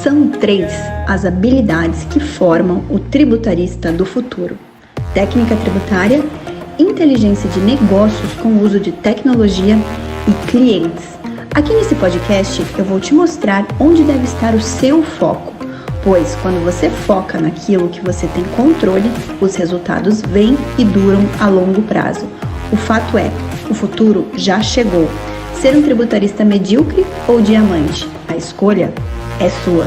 São 3 as habilidades que formam o tributarista do futuro: técnica tributária, inteligência de negócios com o uso de tecnologia e clientes. Aqui nesse podcast eu vou te mostrar onde deve estar o seu foco, pois quando você foca naquilo que você tem controle, os resultados vêm e duram a longo prazo. O fato é, o futuro já chegou. Ser um tributarista medíocre ou diamante? A escolha é sua.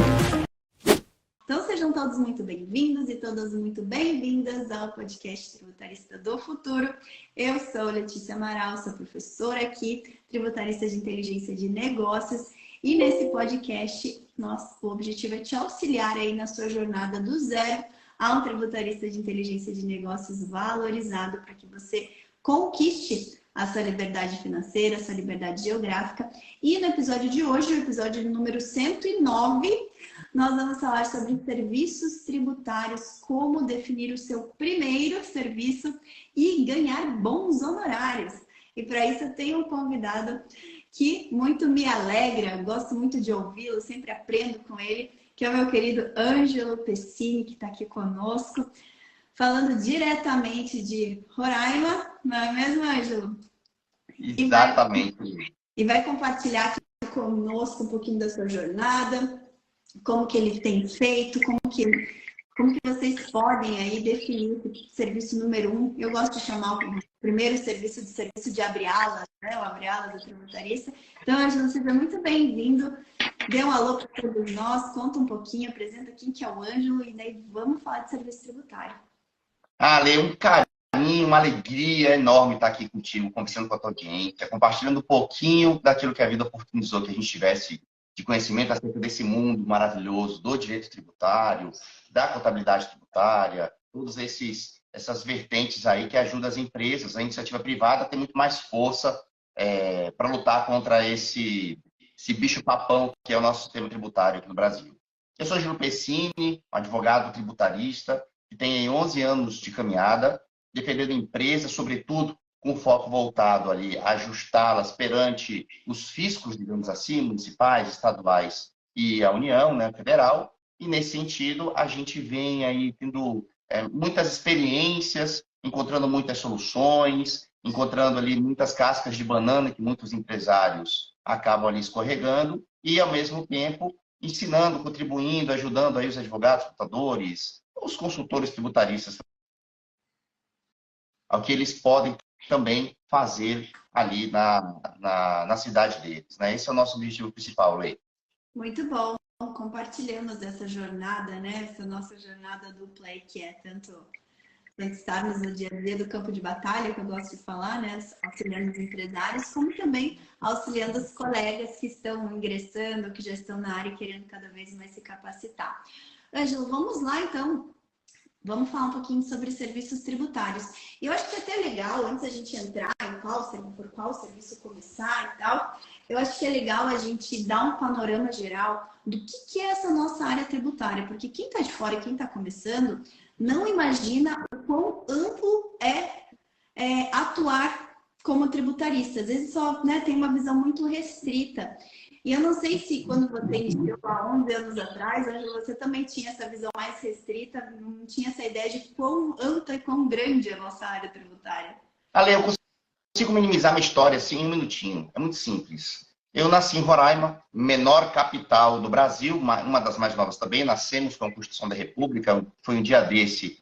Então sejam todos muito bem-vindos e todas muito bem-vindas ao podcast Tributarista do Futuro. Eu sou Letícia Amaral, sou professora aqui, tributarista de inteligência de negócios, e nesse podcast o objetivo é te auxiliar aí na sua jornada do zero a um tributarista de inteligência de negócios valorizado para que você conquiste a sua liberdade financeira, a sua liberdade geográfica. E no episódio de hoje, o episódio número 109, nós vamos falar sobre serviços tributários, como definir o seu primeiro serviço e ganhar bons honorários. E para isso eu tenho um convidado que muito me alegra, gosto muito de ouvi-lo, sempre aprendo com ele, que é o meu querido Ângelo Pessini, que está aqui conosco, falando diretamente de Roraima, não é mesmo, Ângelo? Exatamente. E vai compartilhar aqui conosco um pouquinho da sua jornada, como que ele tem feito, como que vocês podem aí definir o serviço número 1. Eu gosto de chamar o primeiro serviço de abre-alas, né? O abre-alas do tributarista. Então, Ângelo, seja muito bem-vindo. Dê um alô para todos nós, conta um pouquinho, apresenta quem que é o Ângelo e daí vamos falar de serviço tributário. Ale, um carinho, uma alegria enorme estar aqui contigo, conversando com a tua audiência, compartilhando um pouquinho daquilo que a vida oportunizou que a gente tivesse de conhecimento acerca desse mundo maravilhoso do direito tributário, da contabilidade tributária, todas essas vertentes aí que ajudam as empresas, a iniciativa privada a ter muito mais força para lutar contra esse bicho-papão que é o nosso sistema tributário aqui no Brasil. Eu sou Gil Pessini, advogado tributarista, que tem 11 anos de caminhada, defendendo empresas, sobretudo com foco voltado ali a ajustá-las perante os fiscos, digamos assim, municipais, estaduais e a União, né, federal. E nesse sentido, a gente vem aí tendo muitas experiências, encontrando muitas soluções, encontrando ali muitas cascas de banana que muitos empresários acabam ali escorregando e, ao mesmo tempo, ensinando, contribuindo, ajudando aí os advogados, contadores, os consultores tributaristas, ao que eles podem também fazer ali na cidade deles, né? Esse é o nosso objetivo principal, Lei. Muito bom. Compartilhamos dessa jornada, né? Essa nossa jornada dupla aí, que é tanto estarmos no dia a dia do campo de batalha, que eu gosto de falar, né? Auxiliando os empresários, como também auxiliando os colegas que estão ingressando, que já estão na área e querendo cada vez mais se capacitar. Ângelo, vamos lá então. Vamos falar um pouquinho sobre serviços tributários. E eu acho que é até legal, antes da gente entrar em por qual serviço começar e tal, eu acho que é legal a gente dar um panorama geral do que é essa nossa área tributária. Porque quem está de fora e quem está começando não imagina o quão amplo é atuar como tributarista. Às vezes só tem uma visão muito restrita. E eu não sei se quando você iniciou há 11 anos atrás, você também tinha essa visão mais restrita, não tinha essa ideia de quão ampla e quão grande é a nossa área tributária. Ale, eu consigo minimizar minha história assim em um minutinho. É muito simples. Eu nasci em Roraima, menor capital do Brasil, uma das mais novas também. Nascemos com a Constituição da República, foi um dia desse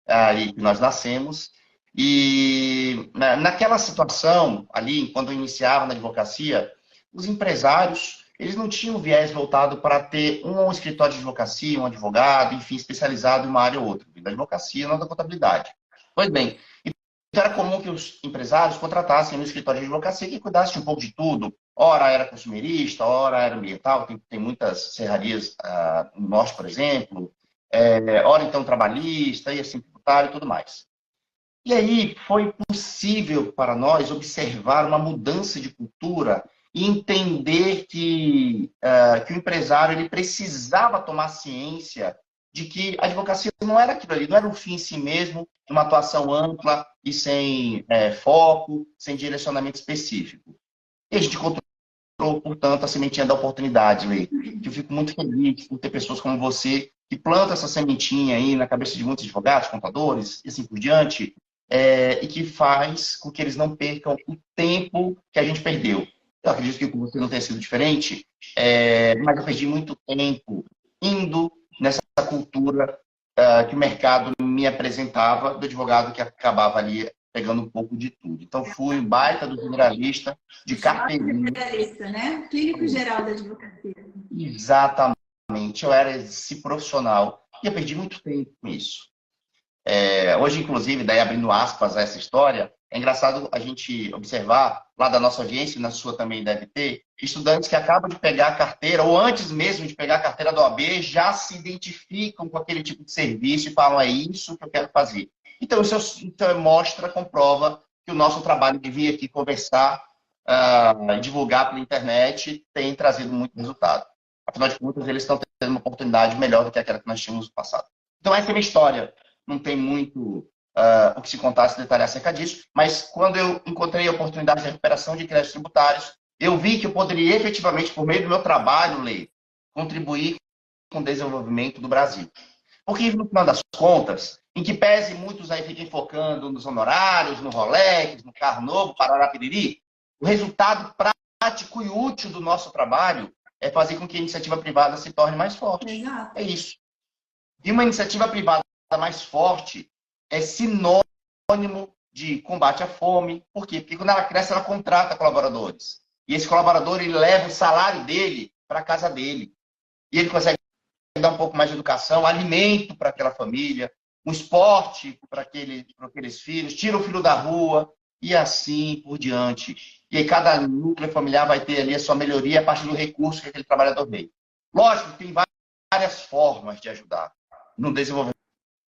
aí que nós nascemos. E naquela situação ali, quando eu iniciava na advocacia, os empresários, eles não tinham viés voltado para ter um escritório de advocacia, um advogado, enfim, especializado em uma área ou outra, da advocacia, não da contabilidade. Pois bem, então era comum que os empresários contratassem um escritório de advocacia que cuidasse de um pouco de tudo. Ora era consumerista, ora era ambiental, tem muitas serrarias no norte, por exemplo, ora então trabalhista, e assim, tributário e tudo mais. E aí foi possível para nós observar uma mudança de cultura e entender que o empresário ele precisava tomar ciência de que a advocacia não era aquilo ali, não era um fim em si mesmo, uma atuação ampla e sem foco, sem direcionamento específico. E a gente encontrou portanto, a sementinha da oportunidade, Lei. Que eu fico muito feliz por ter pessoas como você que plantam essa sementinha aí na cabeça de muitos advogados, contadores e assim por diante, e que faz com que eles não percam o tempo que a gente perdeu. Eu acredito que com você não tenha sido diferente, mas eu perdi muito tempo indo nessa cultura que o mercado me apresentava do advogado que acabava ali pegando um pouco de tudo. Então, fui um baita do generalista, de carteirinha. Generalista, né? Clínico geral da advocacia. Exatamente. Eu era esse profissional e eu perdi muito tempo com isso. Hoje, inclusive, daí abrindo aspas a essa história, é engraçado a gente observar, lá da nossa audiência, e na sua também deve ter, estudantes que acabam de pegar a carteira, ou antes mesmo de pegar a carteira da OAB, já se identificam com aquele tipo de serviço e falam, é isso que eu quero fazer. Então, isso mostra, comprova que o nosso trabalho de vir aqui conversar, divulgar pela internet, tem trazido muito resultado. Afinal de contas, eles estão tendo uma oportunidade melhor do que aquela que nós tínhamos no passado. Então, essa é a minha história. Não tem muito o que se contar, se detalhar acerca disso, mas quando eu encontrei a oportunidade de recuperação de créditos tributários, eu vi que eu poderia efetivamente, por meio do meu trabalho, Lei, contribuir com o desenvolvimento do Brasil. Porque, no final das contas, em que pese muitos aí fiquem focando nos honorários, no Rolex, no carro novo, parará piriri, o resultado prático e útil do nosso trabalho é fazer com que a iniciativa privada se torne mais forte. Exato. É isso. E uma iniciativa privada mais forte é sinônimo de combate à fome. Por quê? Porque quando ela cresce, ela contrata colaboradores. E esse colaborador, ele leva o salário dele para a casa dele. E ele consegue dar um pouco mais de educação, alimento para aquela família, um esporte para aqueles filhos, tira o filho da rua e assim por diante. E aí cada núcleo familiar vai ter ali a sua melhoria a partir do recurso que aquele trabalhador veio. Lógico, tem várias formas de ajudar no desenvolvimento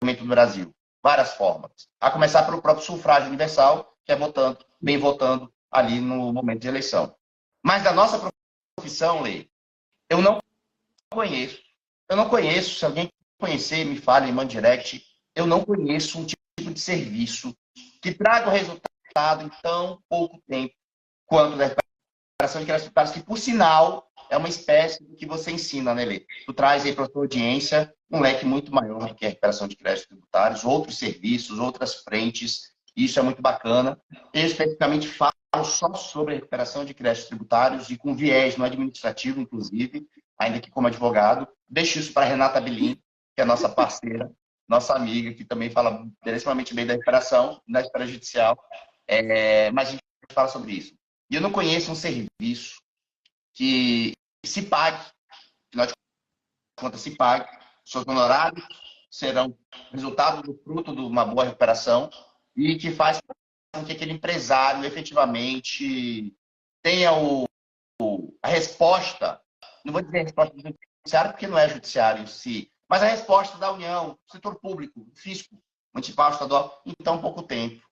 do Brasil. Várias formas. A começar pelo próprio sufrágio universal, que é votando ali no momento de eleição. Mas da nossa profissão, Lei, eu não conheço. Eu não conheço, se alguém conhecer, me fale, me mande direct, eu não conheço um tipo de serviço que traga o resultado em tão pouco tempo quanto da recuperação de créditos tributários, que, por sinal, é uma espécie do que você ensina, né, Lê? Tu traz aí para a sua audiência um leque muito maior do que a recuperação de créditos tributários, outros serviços, outras frentes, isso é muito bacana. Eu, especificamente, falo só sobre a recuperação de créditos tributários e com viés no administrativo, inclusive, ainda que como advogado. Deixo isso para a Renata Belin, que é nossa parceira, nossa amiga, que também fala belíssimamente bem da recuperação, da esfera judicial, mas a gente fala sobre isso. E eu não conheço um serviço que se pague, afinal de contas, se pague, seus honorários serão resultado do fruto de uma boa recuperação e que faz com que aquele empresário efetivamente tenha a resposta, não vou dizer a resposta do judiciário, porque não é judiciário em si, mas a resposta da União, do setor público, do fisco, municipal, estadual, em tão pouco tempo.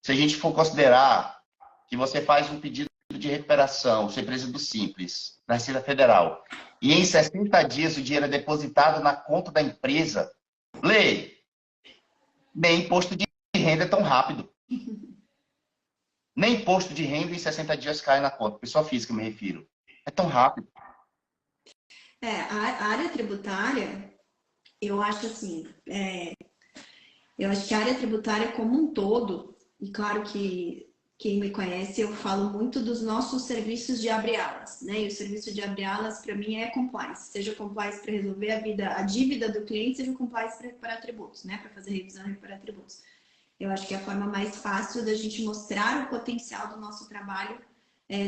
Se a gente for considerar que você faz um pedido de recuperação, sua empresa do Simples, na Receita Federal, e em 60 dias o dinheiro é depositado na conta da empresa, Lê, nem imposto de renda é tão rápido. Nem imposto de renda em 60 dias cai na conta. Pessoa física, me refiro. É tão rápido. A área tributária, eu acho assim, eu acho que a área tributária como um todo, e claro que quem me conhece, eu falo muito dos nossos serviços de abre-alas, né? E o serviço de abre-alas, para mim, é compliance. Seja compliance para resolver a dívida do cliente, seja compliance para recuperar tributos, né? Para fazer revisão e recuperar tributos. Eu acho que é a forma mais fácil da gente mostrar o potencial do nosso trabalho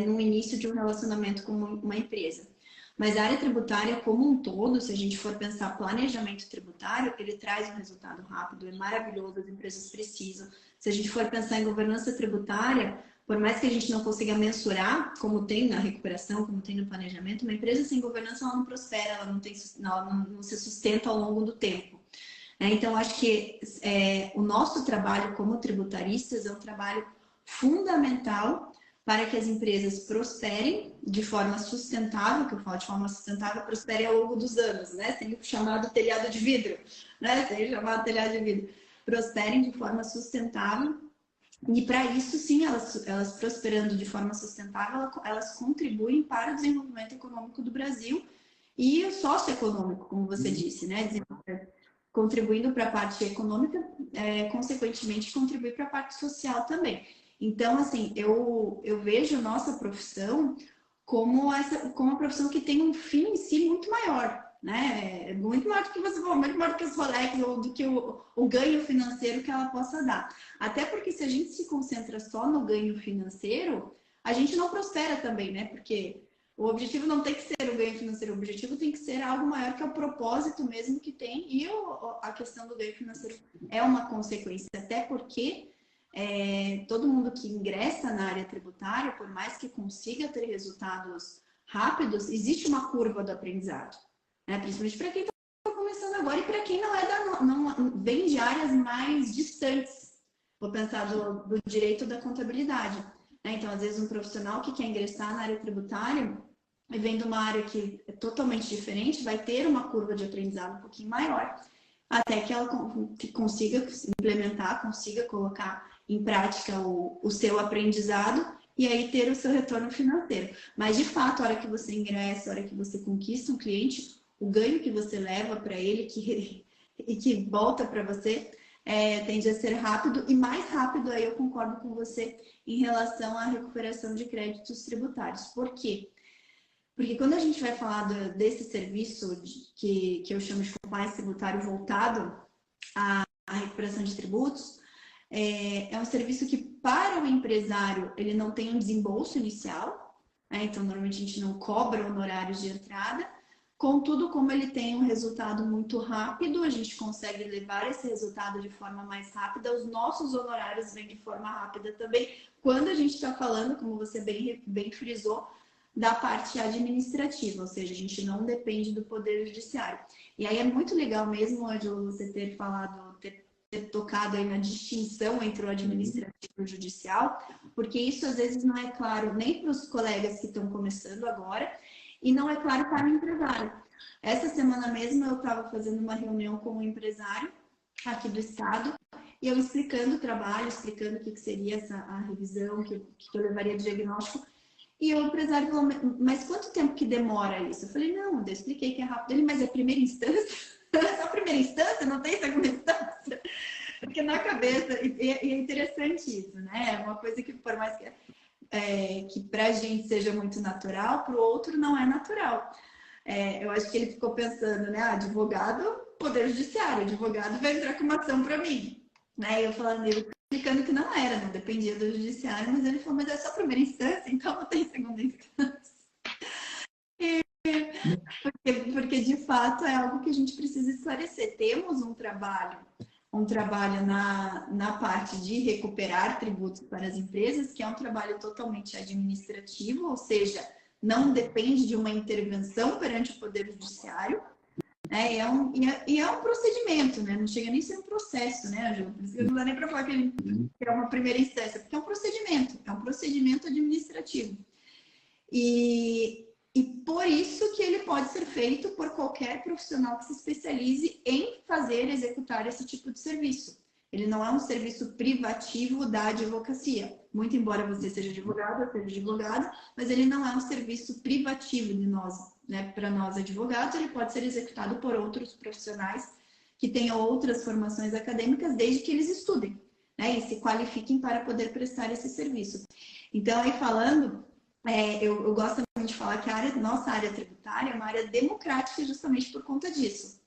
no início de um relacionamento com uma empresa. Mas a área tributária como um todo, se a gente for pensar planejamento tributário, ele traz um resultado rápido, é maravilhoso, as empresas precisam. Se a gente for pensar em governança tributária, por mais que a gente não consiga mensurar, como tem na recuperação, como tem no planejamento, uma empresa sem governança ela não prospera, ela não se sustenta ao longo do tempo. Então, acho que o nosso trabalho como tributaristas é um trabalho fundamental para que as empresas prosperem de forma sustentável, que eu falo de forma sustentável, prosperem ao longo dos anos, né? Tem o chamado telhado de vidro, né? Tem o chamado telhado de vidro. Prosperem de forma sustentável E para isso, sim, elas prosperando de forma sustentável, elas contribuem para o desenvolvimento econômico do Brasil e o socioeconômico, como você disse, né? Contribuindo para a parte econômica, consequentemente, contribui para a parte social também. Então, assim, eu vejo nossa profissão como uma profissão que tem um fim em si muito maior, né? Muito maior do que você falou, muito maior do que os Rolex ou do que o ganho financeiro que ela possa dar. Até porque se a gente se concentra só no ganho financeiro, a gente não prospera também, né? Porque o objetivo não tem que ser o ganho financeiro, o objetivo tem que ser algo maior, que é o propósito mesmo que tem, e a questão do ganho financeiro é uma consequência, até porque todo mundo que ingressa na área tributária, por mais que consiga ter resultados rápidos, existe uma curva do aprendizado, né? Principalmente para quem está começando agora e para quem não vem de áreas mais distantes. Vou pensar do direito da contabilidade, né? Então, às vezes, um profissional que quer ingressar na área tributária e vem de uma área que é totalmente diferente, vai ter uma curva de aprendizado um pouquinho maior, até que ela consiga implementar, consiga colocar em prática o seu aprendizado e aí ter o seu retorno financeiro. Mas, de fato, a hora que você ingressa, a hora que você conquista um cliente, o ganho que você leva para ele e que volta para você tende a ser rápido, e mais rápido, aí eu concordo com você, em relação à recuperação de créditos tributários. Por quê? Porque quando a gente vai falar desse serviço que eu chamo de compliance tributário voltado à recuperação de tributos, é um serviço que, para o empresário, ele não tem um desembolso inicial, né? Então, normalmente a gente não cobra honorários de entrada. Contudo, como ele tem um resultado muito rápido, a gente consegue levar esse resultado de forma mais rápida. Os nossos honorários vêm de forma rápida também, quando a gente está falando, como você bem frisou, da parte administrativa, ou seja, a gente não depende do Poder Judiciário. E aí é muito legal mesmo, Ângelo, você ter falado, ter tocado aí na distinção entre o administrativo e o judicial, porque isso às vezes não é claro nem para os colegas que estão começando agora, e não é claro para o empresário. Essa semana mesmo eu estava fazendo uma reunião com um empresário aqui do estado, e eu explicando o trabalho, explicando o que seria a revisão, que eu levaria de diagnóstico. E o empresário falou, mas quanto tempo que demora isso? Eu falei, não, eu expliquei que é rápido. Ele, mas é primeira instância? Só primeira instância? Não tem segunda instância? Porque na cabeça, e é interessante isso, né? É uma coisa que, por mais que para a gente seja muito natural, para o outro não é natural. Eu acho que ele ficou pensando, né? Advogado, Poder Judiciário, advogado vai entrar com uma ação para mim. Né? Eu falando, eu explicando que não era, não dependia do judiciário, mas ele falou, mas é só primeira instância, então não tem segunda instância. Porque de fato é algo que a gente precisa esclarecer. Temos um trabalho na parte de recuperar tributos para as empresas, que é um trabalho totalmente administrativo, ou seja, não depende de uma intervenção perante o Poder Judiciário. É um procedimento, né? Não chega nem a ser um processo, né, Ju? Por isso que não dá nem para falar que é uma primeira instância, porque é um procedimento administrativo. E por isso que ele pode ser feito por qualquer profissional que se especialize em executar esse tipo de serviço. Ele não é um serviço privativo da advocacia. Muito embora você seja advogado, eu seja advogado, mas ele não é um serviço privativo de nós, né? Para nós advogados, ele pode ser executado por outros profissionais que tenham outras formações acadêmicas, desde que eles estudem, né? E se qualifiquem para poder prestar esse serviço. Então, aí falando, eu gosto muito de falar que nossa área tributária é uma área democrática justamente por conta disso.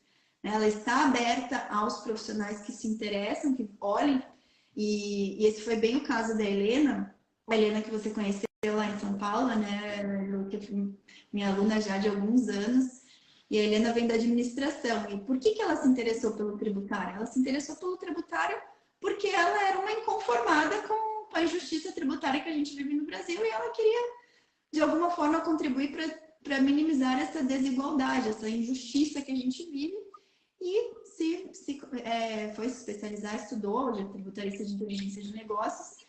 Ela está aberta aos profissionais que se interessam, que olhem, e esse foi bem o caso da Helena, a Helena que você conheceu lá em São Paulo, né? Minha aluna já de alguns anos, e a Helena vem da administração. E por que ela se interessou pelo tributário? Ela se interessou pelo tributário porque ela era uma inconformada com a injustiça tributária que a gente vive no Brasil, e ela queria, de alguma forma, contribuir para minimizar essa desigualdade, essa injustiça que a gente vive. E foi se especializar, estudou, hoje é tributarista de inteligência de negócios,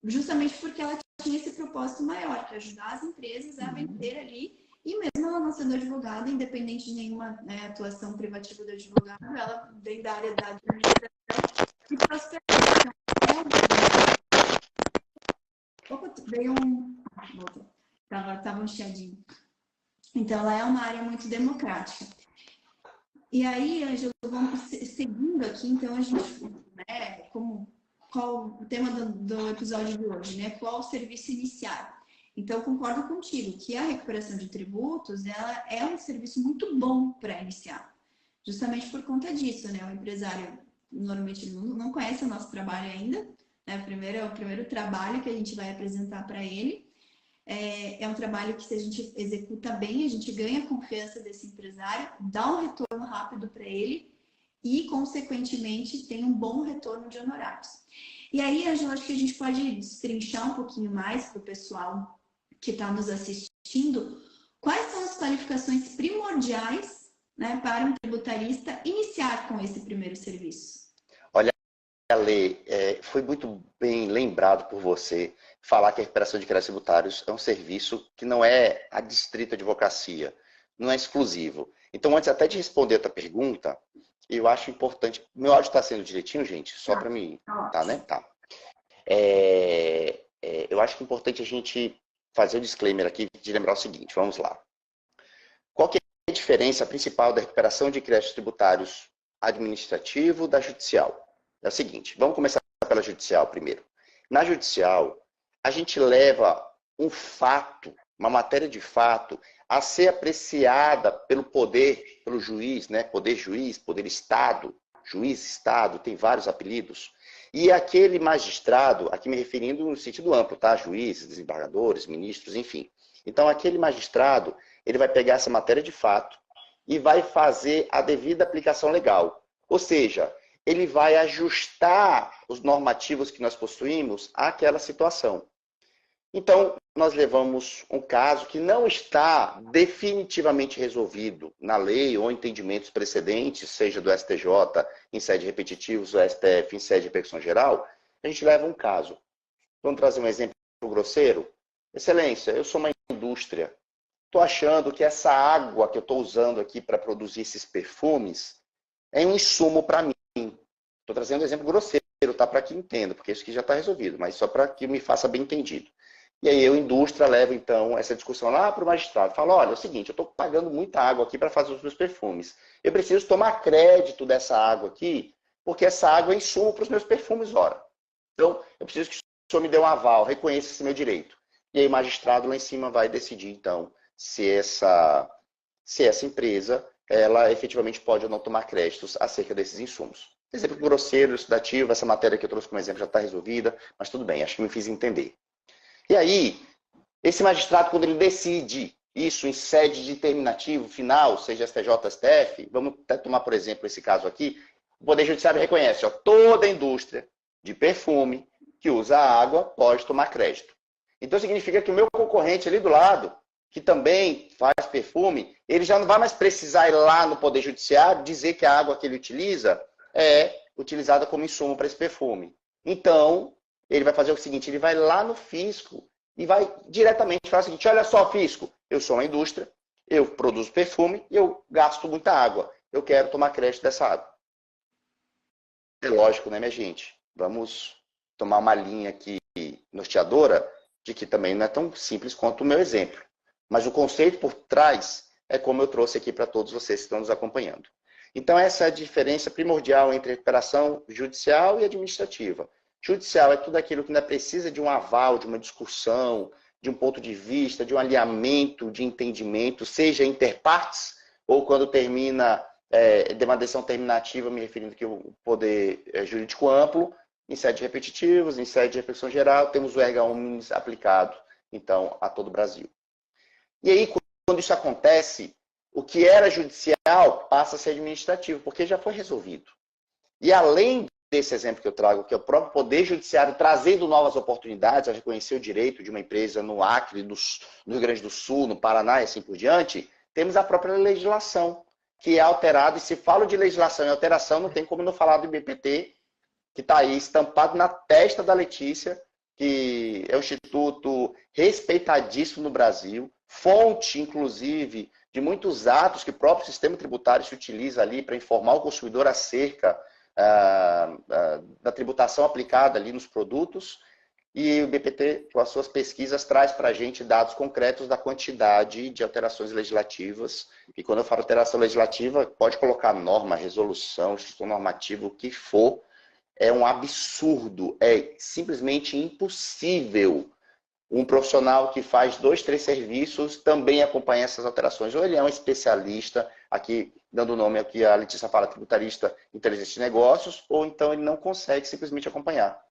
justamente porque ela tinha esse propósito maior, que ajudar as empresas a vencer ali, e mesmo ela não sendo advogada, independente de nenhuma atuação privativa do advogado, ela vem da área da administração e prosperar. Então, Opa, veio um... Voltou. Tava um chiadinho. Então, ela é uma área muito democrática. E aí, Ângelo, vamos seguindo aqui, então a gente, né, qual o tema do episódio de hoje, né? Qual o serviço iniciar? Então, concordo contigo que a recuperação de tributos, ela é um serviço muito bom para iniciar, justamente por conta disso, né? O empresário normalmente não conhece o nosso trabalho ainda, né? É o primeiro trabalho que a gente vai apresentar para ele. É um trabalho que, se a gente executa bem, a gente ganha a confiança desse empresário, dá um retorno rápido para ele e, consequentemente, tem um bom retorno de honorários. E aí, Angela, acho que a gente pode destrinchar um pouquinho mais para o pessoal que está nos assistindo quais são as qualificações primordiais, né, para um tributarista iniciar com esse primeiro serviço. Olha, Ale, foi muito bem lembrado por você falar que a recuperação de créditos tributários é um serviço que não é adstrito à advocacia, não é exclusivo. Então, antes até de responder a tua pergunta, eu acho importante... Meu áudio está sendo direitinho, gente? Só para mim... Tá, né? Tá. Eu acho que é importante a gente fazer o disclaimer aqui de lembrar o seguinte, vamos lá. Qual que é a diferença principal da recuperação de créditos tributários administrativo da judicial? É o seguinte, vamos começar pela judicial primeiro. Na judicial, a gente leva um fato, uma matéria de fato, a ser apreciada pelo poder, pelo juiz, né? Poder juiz, poder Estado, juiz Estado, tem vários apelidos. E aquele magistrado, aqui me referindo no sentido amplo, tá? Juízes, desembargadores, ministros, enfim. Então, aquele magistrado, ele vai pegar essa matéria de fato e vai fazer a devida aplicação legal. Ou seja, ele vai ajustar os normativos que nós possuímos àquela situação. Então, nós levamos um caso que não está definitivamente resolvido na lei ou entendimentos precedentes, seja do STJ em sede repetitivos, ou STF em sede de repercussão geral, a gente leva um caso. Vamos trazer um exemplo grosseiro? Excelência, eu sou uma indústria. Estou achando que essa água que eu estou usando aqui para produzir esses perfumes é um insumo para mim. Estou trazendo um exemplo grosseiro, tá? Para que entenda, porque isso aqui já está resolvido, mas só para que me faça bem entendido. E aí eu, indústria, levo então essa discussão lá para o magistrado. Falo, olha, é o seguinte, eu estou pagando muita água aqui para fazer os meus perfumes. Eu preciso tomar crédito dessa água aqui, porque essa água é insumo para os meus perfumes, ora. Então, eu preciso que o senhor me dê um aval, reconheça esse meu direito. E aí o magistrado lá em cima vai decidir, então, se essa empresa, ela efetivamente pode ou não tomar créditos acerca desses insumos. Exemplo grosseiro, estudativo, essa matéria que eu trouxe como exemplo já está resolvida, mas tudo bem, acho que me fiz entender. E aí, esse magistrado, quando ele decide isso em sede de terminativo final, seja STJ, STF, vamos até tomar, por exemplo, esse caso aqui, o Poder Judiciário reconhece, ó, toda a indústria de perfume que usa água pode tomar crédito. Então, significa que o meu concorrente ali do lado, que também faz perfume, ele já não vai mais precisar ir lá no Poder Judiciário dizer que a água que ele utiliza é utilizada como insumo para esse perfume. Então, ele vai fazer o seguinte, ele vai lá no fisco e vai diretamente falar o seguinte, olha só, fisco, eu sou uma indústria, eu produzo perfume e eu gasto muita água. Eu quero tomar crédito dessa água. É lógico, né, minha gente? Vamos tomar uma linha aqui norteadora de que também não é tão simples quanto o meu exemplo. Mas o conceito por trás é como eu trouxe aqui para todos vocês que estão nos acompanhando. Então, essa é a diferença primordial entre recuperação judicial e administrativa. Judicial é tudo aquilo que ainda precisa de um aval, de uma discussão, de um ponto de vista, de um alinhamento, de entendimento, seja interpartes ou quando termina de uma decisão terminativa, me referindo que o poder jurídico amplo, em sede repetitivos, em sede de repercussão geral, temos o erga omnes aplicado, então, a todo o Brasil. E aí, quando isso acontece, o que era judicial passa a ser administrativo, porque já foi resolvido. E além desse exemplo que eu trago, que é o próprio Poder Judiciário trazendo novas oportunidades a reconhecer o direito de uma empresa no Acre, no Rio Grande do Sul, no Paraná e assim por diante, temos a própria legislação, que é alterada. E se falo de legislação e alteração, não tem como não falar do IBPT, que está aí estampado na testa da Letícia, que é um instituto respeitadíssimo no Brasil, fonte, inclusive, de muitos atos que o próprio sistema tributário se utiliza ali para informar o consumidor acerca da tributação aplicada ali nos produtos. E o BPT, com as suas pesquisas, traz para a gente dados concretos da quantidade de alterações legislativas. E quando eu falo alteração legislativa, pode colocar norma, resolução, instituto normativo, o que for. É um absurdo, é simplesmente impossível um profissional que faz 2, 3 serviços também acompanhar essas alterações. Ou ele é um especialista, aqui dando o nome aqui, a Letícia fala, tributarista inteligente de negócios, ou então ele não consegue simplesmente acompanhar.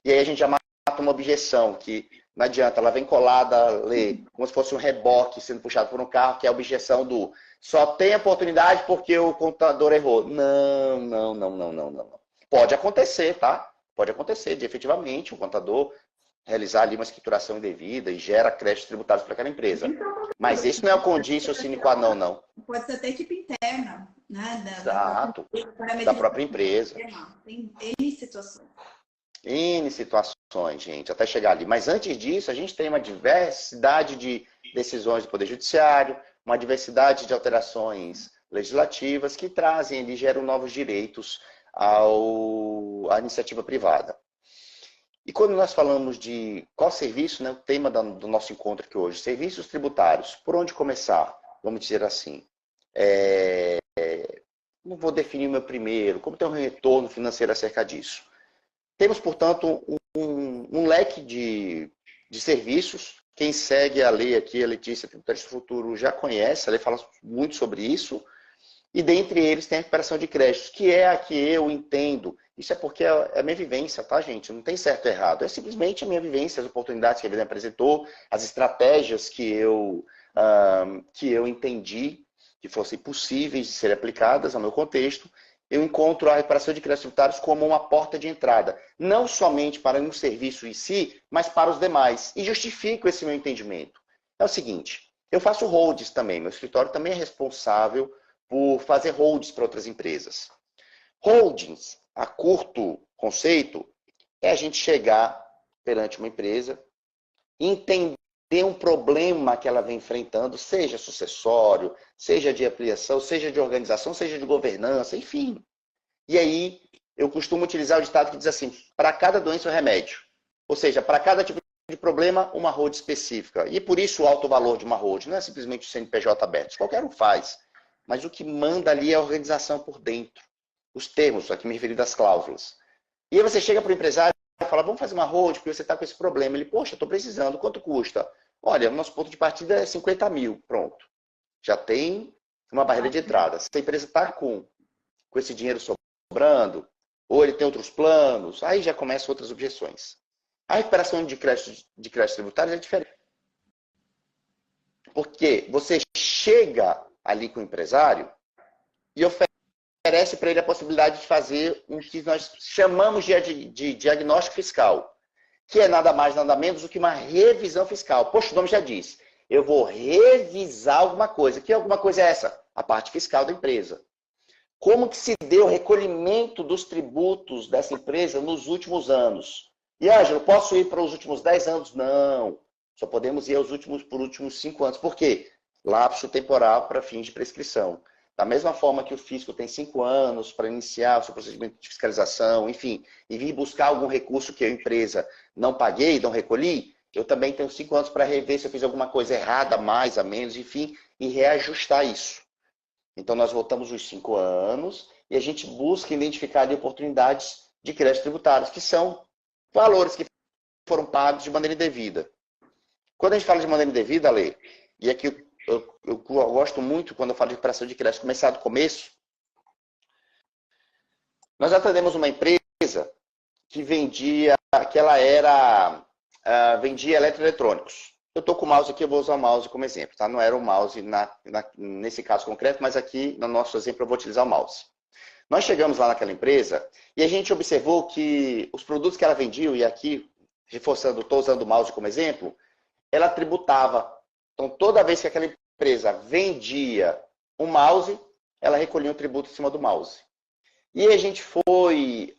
E aí a gente já mata uma objeção, que não adianta, ela vem colada, lê, como se fosse um reboque sendo puxado por um carro, que é a objeção do só tem oportunidade porque o contador errou. Não, não, não, não, não, não. Pode acontecer, tá? Pode acontecer, de efetivamente, o contador realizar ali uma escrituração indevida e gera créditos tributários para aquela empresa. Mas isso não é o condício sine qua non, não. Pode ser até tipo interna, né? Exato, da própria empresa. Tem N situações. N situações, gente, até chegar ali. Mas antes disso, a gente tem uma diversidade de decisões do Poder Judiciário, uma diversidade de alterações legislativas que trazem e geram novos direitos à iniciativa privada. E quando nós falamos de qual serviço, né, o tema do nosso encontro aqui hoje, serviços tributários, por onde começar? Vamos dizer assim, não vou definir o meu primeiro, como ter um retorno financeiro acerca disso. Temos, portanto, um leque de serviços. Quem segue a lei aqui, a Letícia Tributarista do Futuro, já conhece, a lei fala muito sobre isso. E dentre eles tem a recuperação de créditos, que é a que eu entendo. Isso é porque é a minha vivência, tá, gente? Não tem certo ou errado. É simplesmente a minha vivência, as oportunidades que a vida me apresentou, as estratégias que eu entendi que fossem possíveis de serem aplicadas ao meu contexto. Eu encontro a recuperação de créditos tributários como uma porta de entrada, não somente para um serviço em si, mas para os demais. E justifico esse meu entendimento. É o seguinte, eu faço holds também, meu escritório também é responsável por fazer holds para outras empresas. Holdings, a curto conceito, é a gente chegar perante uma empresa, entender um problema que ela vem enfrentando, seja sucessório, seja de ampliação, seja de organização, seja de governança, enfim. E aí, eu costumo utilizar o ditado que diz assim, para cada doença um remédio. Ou seja, para cada tipo de problema, uma hold específica. E por isso o alto valor de uma hold. Não é simplesmente o CNPJ aberto. Qualquer um faz. Mas o que manda ali é a organização por dentro. Os termos, aqui me referi às cláusulas. E aí você chega para o empresário e fala, vamos fazer uma hold, porque você está com esse problema. Ele, poxa, estou precisando, quanto custa? Olha, nosso ponto de partida é 50 mil, pronto. Já tem uma barreira de entrada. Se a empresa está com esse dinheiro sobrando, ou ele tem outros planos, aí já começam outras objeções. A recuperação de créditos tributários é diferente. Porque você chega ali com o empresário e oferece para ele a possibilidade de fazer o que nós chamamos de diagnóstico fiscal, que é nada mais, nada menos do que uma revisão fiscal. Poxa, o nome já diz. Eu vou revisar alguma coisa. Que alguma coisa é essa? A parte fiscal da empresa. Como que se deu o recolhimento dos tributos dessa empresa nos últimos anos? E, Ângelo, posso ir para os últimos 10 anos? Não. Só podemos ir por últimos 5 anos. Por quê? Lapso temporal para fins de prescrição. Da mesma forma que o fisco tem 5 anos para iniciar o seu procedimento de fiscalização, enfim, e vir buscar algum recurso que a empresa não paguei, não recolhi, eu também tenho 5 anos para rever se eu fiz alguma coisa errada, mais, a menos, enfim, e reajustar isso. Então, nós voltamos os 5 anos e a gente busca identificar ali oportunidades de créditos tributários, que são valores que foram pagos de maneira indevida. Quando a gente fala de maneira indevida, Lê, e aqui eu gosto muito, quando eu falo de recuperação de crédito, começar do começo, nós atendemos uma empresa que vendia eletroeletrônicos. Eu estou com o mouse aqui, eu vou usar o mouse como exemplo, tá? Não era o mouse nesse caso concreto, mas aqui no nosso exemplo eu vou utilizar o mouse. Nós chegamos lá naquela empresa e a gente observou que os produtos que ela vendia, e aqui, reforçando, estou usando o mouse como exemplo, ela tributava. Então, toda vez que aquela empresa vendia um mouse, ela recolhia um tributo em cima do mouse. E a gente foi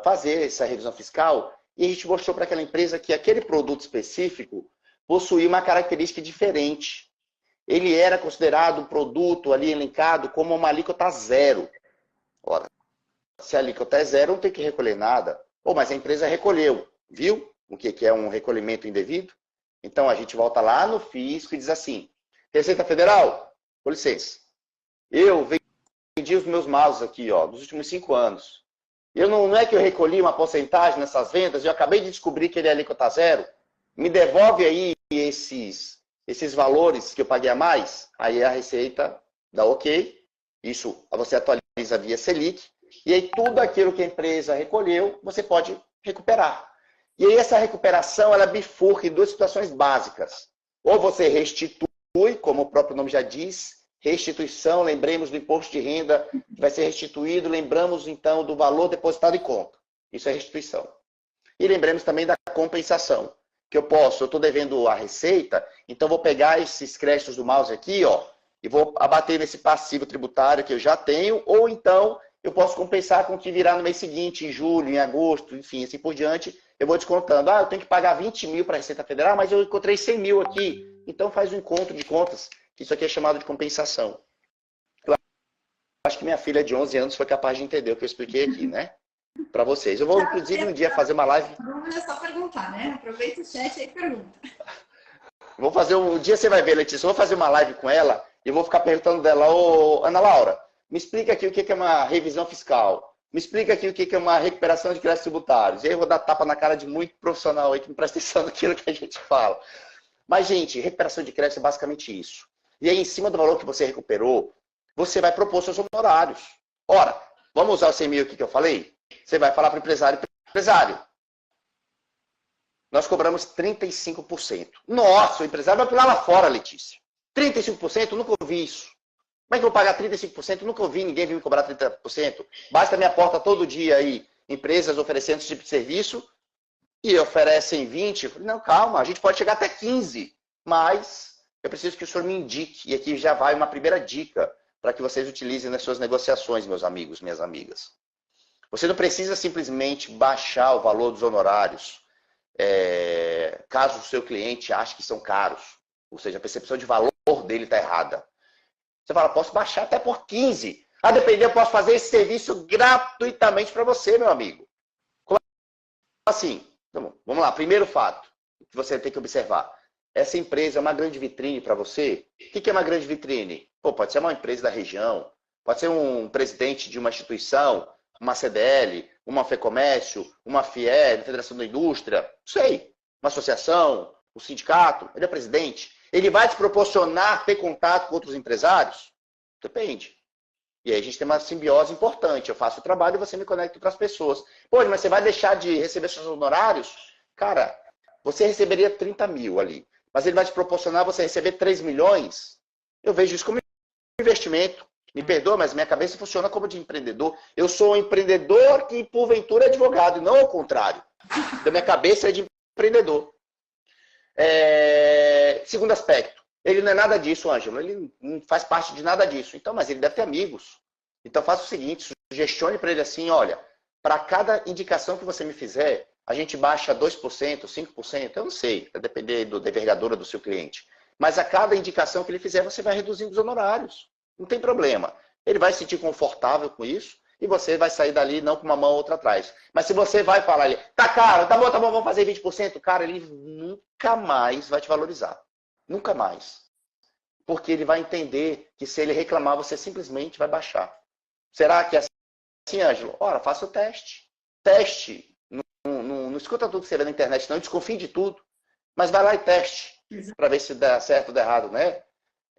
fazer essa revisão fiscal e a gente mostrou para aquela empresa que aquele produto específico possuía uma característica diferente. Ele era considerado um produto ali elencado como uma alíquota zero. Ora, se a alíquota é zero, não tem que recolher nada. Mas a empresa recolheu, viu? o que é um recolhimento indevido. Então, a gente volta lá no fisco e diz assim, Receita Federal, com licença, eu vendi os meus mouses aqui, ó, dos últimos 5 anos. Não é que eu recolhi uma porcentagem nessas vendas, eu acabei de descobrir que ele é alíquota zero. Me devolve aí esses valores que eu paguei a mais. Aí a Receita dá ok. Isso você atualiza via Selic. E aí tudo aquilo que a empresa recolheu, você pode recuperar. E aí essa recuperação, ela bifurca em 2 situações básicas. Ou você restitui, como o próprio nome já diz, restituição, lembremos do imposto de renda que vai ser restituído, lembramos então do valor depositado em conta. Isso é restituição. E lembremos também da compensação, que eu estou devendo a Receita, então vou pegar esses créditos do mouse aqui, ó, e vou abater nesse passivo tributário que eu já tenho, ou então eu posso compensar com o que virá no mês seguinte, em julho, em agosto, enfim, assim por diante, eu vou descontando. Eu tenho que pagar 20 mil para a Receita Federal, mas eu encontrei 100 mil aqui. Então faz um encontro de contas, que isso aqui é chamado de compensação. Eu acho que minha filha de 11 anos foi capaz de entender o que eu expliquei aqui, né? Para vocês. Eu vou, inclusive, um dia fazer uma live. Não é só perguntar, né? Aproveita o chat e pergunta. Vou fazer um dia, você vai ver, Letícia, eu vou fazer uma live com ela e vou ficar perguntando dela, ô Ana Laura, me explica aqui o que é uma revisão fiscal. Me explica aqui o que é uma recuperação de créditos tributários. E aí eu vou dar tapa na cara de muito profissional aí que não presta atenção naquilo que a gente fala. Mas, gente, recuperação de crédito é basicamente isso. E aí, em cima do valor que você recuperou, você vai propor seus honorários. Ora, vamos usar os 100 mil aqui que eu falei? Você vai falar para o empresário, nós cobramos 35%. Nossa, o empresário vai pular lá fora, Letícia. 35%? Nunca ouvi isso. Como é que eu vou pagar 35%? Nunca ouvi ninguém vir me cobrar 30%. Basta minha porta todo dia aí, empresas oferecendo esse tipo de serviço, e oferecem 20%. Eu falei, não, calma, a gente pode chegar até 15%, mas eu preciso que o senhor me indique. E aqui já vai uma primeira dica para que vocês utilizem nas suas negociações, meus amigos, minhas amigas. Você não precisa simplesmente baixar o valor dos honorários, caso o seu cliente ache que são caros. Ou seja, a percepção de valor dele está errada. Você fala, posso baixar até por 15%. A depender, eu posso fazer esse serviço gratuitamente para você, meu amigo. Como assim? Então, vamos lá, primeiro fato que você tem que observar. Essa empresa é uma grande vitrine para você? O que é uma grande vitrine? Pode ser uma empresa da região, pode ser um presidente de uma instituição, uma CDL, uma FEComércio, uma FIE, Federação da Indústria, não sei, uma associação, um sindicato, ele é presidente. Ele vai te proporcionar ter contato com outros empresários? Depende. E aí a gente tem uma simbiose importante. Eu faço o trabalho e você me conecta com outras pessoas. Pô, mas você vai deixar de receber seus honorários? Cara, você receberia 30 mil ali. Mas ele vai te proporcionar você receber 3 milhões? Eu vejo isso como investimento. Me perdoa, mas minha cabeça funciona como de empreendedor. Eu sou um empreendedor que, porventura, é advogado, e não ao contrário. Da minha cabeça é de empreendedor. Segundo aspecto, ele não é nada disso, Ângelo. Ele não faz parte de nada disso. Então, mas ele deve ter amigos. Então, faça o seguinte, sugestione para ele assim, olha, para cada indicação que você me fizer, a gente baixa 2%, 5%, eu não sei, vai depender da envergadura do seu cliente. Mas a cada indicação que ele fizer, você vai reduzindo os honorários. Não tem problema. Ele vai se sentir confortável com isso e você vai sair dali não com uma mão ou outra atrás. Mas se você vai falar ali, tá caro, tá bom, vamos fazer 20%, cara, ele nunca mais vai te valorizar. Nunca mais. Porque ele vai entender que se ele reclamar, você simplesmente vai baixar. Será que é assim, Ângelo? Ora, faça o teste. Teste. Não escuta tudo que você vê na internet, não. Desconfie de tudo. Mas vai lá e teste. Para ver se dá certo ou dá errado, né?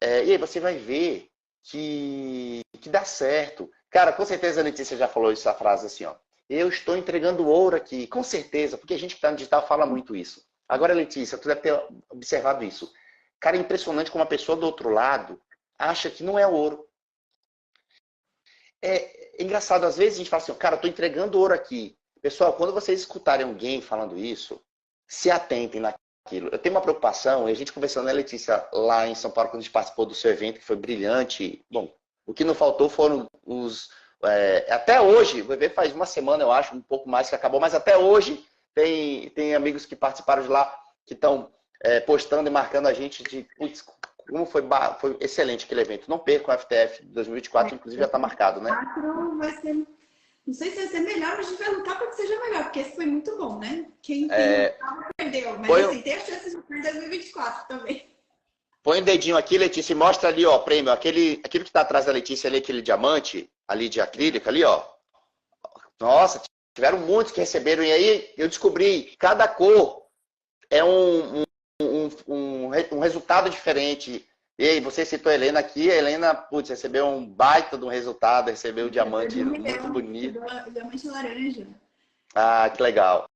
E aí você vai ver que dá certo. Cara, com certeza a Letícia já falou essa frase assim, ó. Eu estou entregando ouro aqui. Com certeza, porque a gente que está no digital fala muito isso. Agora, Letícia, tu deve ter observado isso. Cara, é impressionante como a pessoa do outro lado acha que não é ouro. É engraçado, às vezes a gente fala assim, cara, eu estou entregando ouro aqui. Pessoal, quando vocês escutarem alguém falando isso, se atentem naquilo. Eu tenho uma preocupação, e a gente conversando, né, Letícia, lá em São Paulo, quando a gente participou do seu evento, que foi brilhante. Bom, o que não faltou foram os... até hoje, o evento faz uma semana, eu acho, um pouco mais que acabou, mas até hoje tem amigos que participaram de lá, que estão postando e marcando a gente de... Putz, como foi excelente aquele evento. Não percam o FTF 2024, inclusive já está marcado, né? Vai ser Não sei se vai ser melhor, mas a gente vai lutar para que seja melhor, porque esse foi muito bom, né? Quem perdeu, mas assim, tem a chance de perder em 2024 também. Põe o dedinho aqui, Letícia, e mostra ali, ó, prêmio. Aquilo que está atrás da Letícia ali, aquele diamante ali de acrílico ali, ó. Nossa, tiveram muitos que receberam. E aí eu descobri, cada cor é um resultado diferente. E aí, você citou a Helena aqui. A Helena, putz, recebeu um baita de um resultado, recebeu um diamante muito bonito. Diamante laranja. Ah, que legal.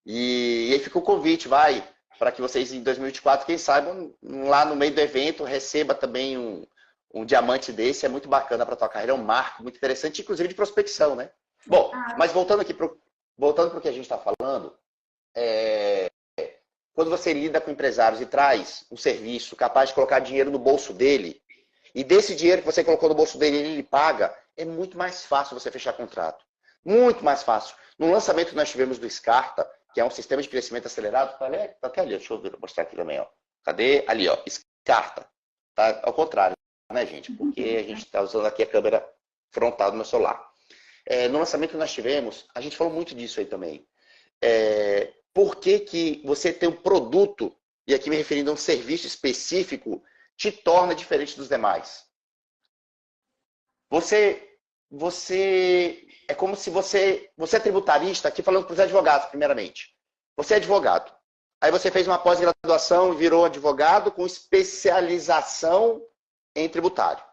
E aí fica o convite, vai, para que vocês em 2024, quem saibam, lá no meio do evento, receba também um diamante desse. É muito bacana para a tua carreira, é um marco muito interessante, inclusive de prospecção, né? Bom, mas voltando para o que a gente está falando, quando você lida com empresários e traz um serviço capaz de colocar dinheiro no bolso dele, e desse dinheiro que você colocou no bolso dele, ele lhe paga, é muito mais fácil você fechar contrato. Muito mais fácil. No lançamento que nós tivemos do Scarta, que é um sistema de crescimento acelerado, tá até ali, deixa eu mostrar aqui também, ó. Cadê? Ali, ó, Scarta. Tá ao contrário, né, gente? Porque a gente está usando aqui a câmera frontal do meu celular. No lançamento que nós tivemos, a gente falou muito disso aí também. Por que você ter um produto, e aqui me referindo a um serviço específico, te torna diferente dos demais? É como se você é tributarista, aqui falando para os advogados, primeiramente. Você é advogado. Aí você fez uma pós-graduação e virou advogado com especialização em tributário.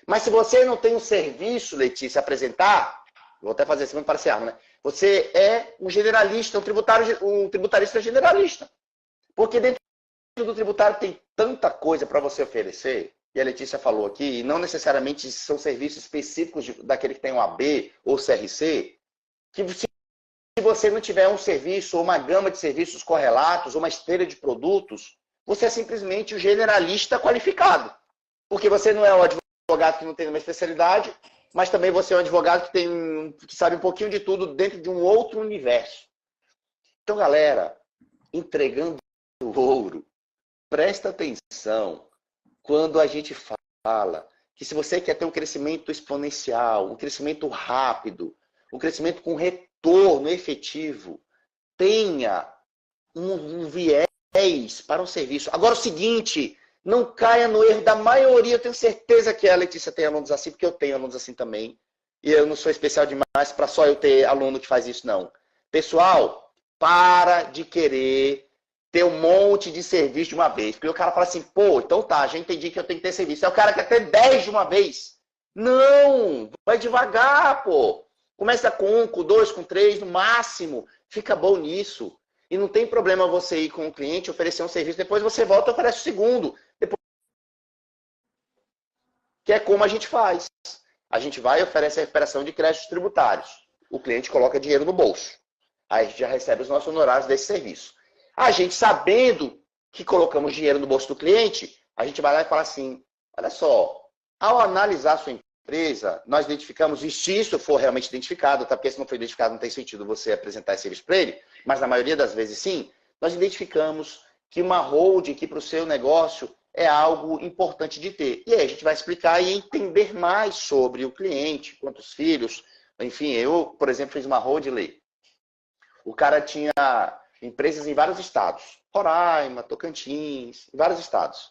Mas se você não tem um serviço, Letícia, a apresentar, vou até fazer assim para parecer arma, né? Você é um generalista, um tributarista generalista. Porque dentro do tributário tem tanta coisa para você oferecer, e a Letícia falou aqui, e não necessariamente são serviços específicos daquele que tem um AB ou CRC, que se você não tiver um serviço ou uma gama de serviços correlatos, ou uma esteira de produtos, você é simplesmente o generalista qualificado. Porque você não é o advogado que não tem uma especialidade, mas também você é um advogado que sabe um pouquinho de tudo dentro de um outro universo. Então, galera, entregando ouro, presta atenção quando a gente fala que se você quer ter um crescimento exponencial, um crescimento rápido, um crescimento com retorno efetivo, tenha um viés para um serviço. Agora, o seguinte, não caia no erro da maioria. Eu tenho certeza que a Letícia tem alunos assim, porque eu tenho alunos assim também. E eu não sou especial demais para só eu ter aluno que faz isso, não. Pessoal, para de querer ter um monte de serviço de uma vez. Porque o cara fala assim, pô, então tá, já entendi que eu tenho que ter serviço. Aí o cara quer ter 10 de uma vez. Não, vai devagar, pô. Começa com 1, com 2, com 3, no máximo. Fica bom nisso. E não tem problema você ir com o cliente, oferecer um serviço, depois você volta e oferece o segundo. Que é como a gente faz. A gente vai e oferece a recuperação de créditos tributários. O cliente coloca dinheiro no bolso. Aí a gente já recebe os nossos honorários desse serviço. A gente, sabendo que colocamos dinheiro no bolso do cliente, a gente vai lá e fala assim, olha só, ao analisar a sua empresa, nós identificamos, e se isso for realmente identificado, tá? Porque se não for identificado não tem sentido você apresentar esse serviço para ele, mas na maioria das vezes sim, nós identificamos que uma holding aqui para o seu negócio é algo importante de ter. E aí a gente vai explicar e entender mais sobre o cliente, quantos filhos. Enfim, eu, por exemplo, fiz uma holding. O cara tinha empresas em vários estados. Roraima, Tocantins, em vários estados.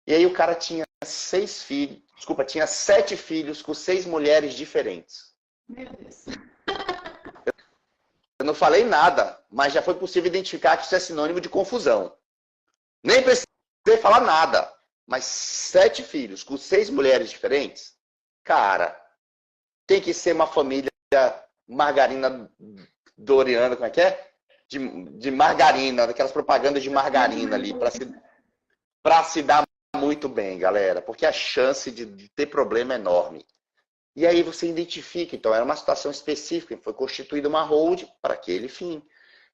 E aí o cara tinha 7 filhos com 6 mulheres diferentes. Meu Deus. Eu não falei nada, mas já foi possível identificar que isso é sinônimo de confusão. Nem precisei falar nada, mas 7 filhos com 6 mulheres diferentes, cara, tem que ser uma família margarina Doriana, como é que é? De margarina, daquelas propagandas de margarina ali, para se dar muito bem, galera, porque a chance de ter problema é enorme. E aí você identifica, então era uma situação específica, foi constituída uma hold para aquele fim.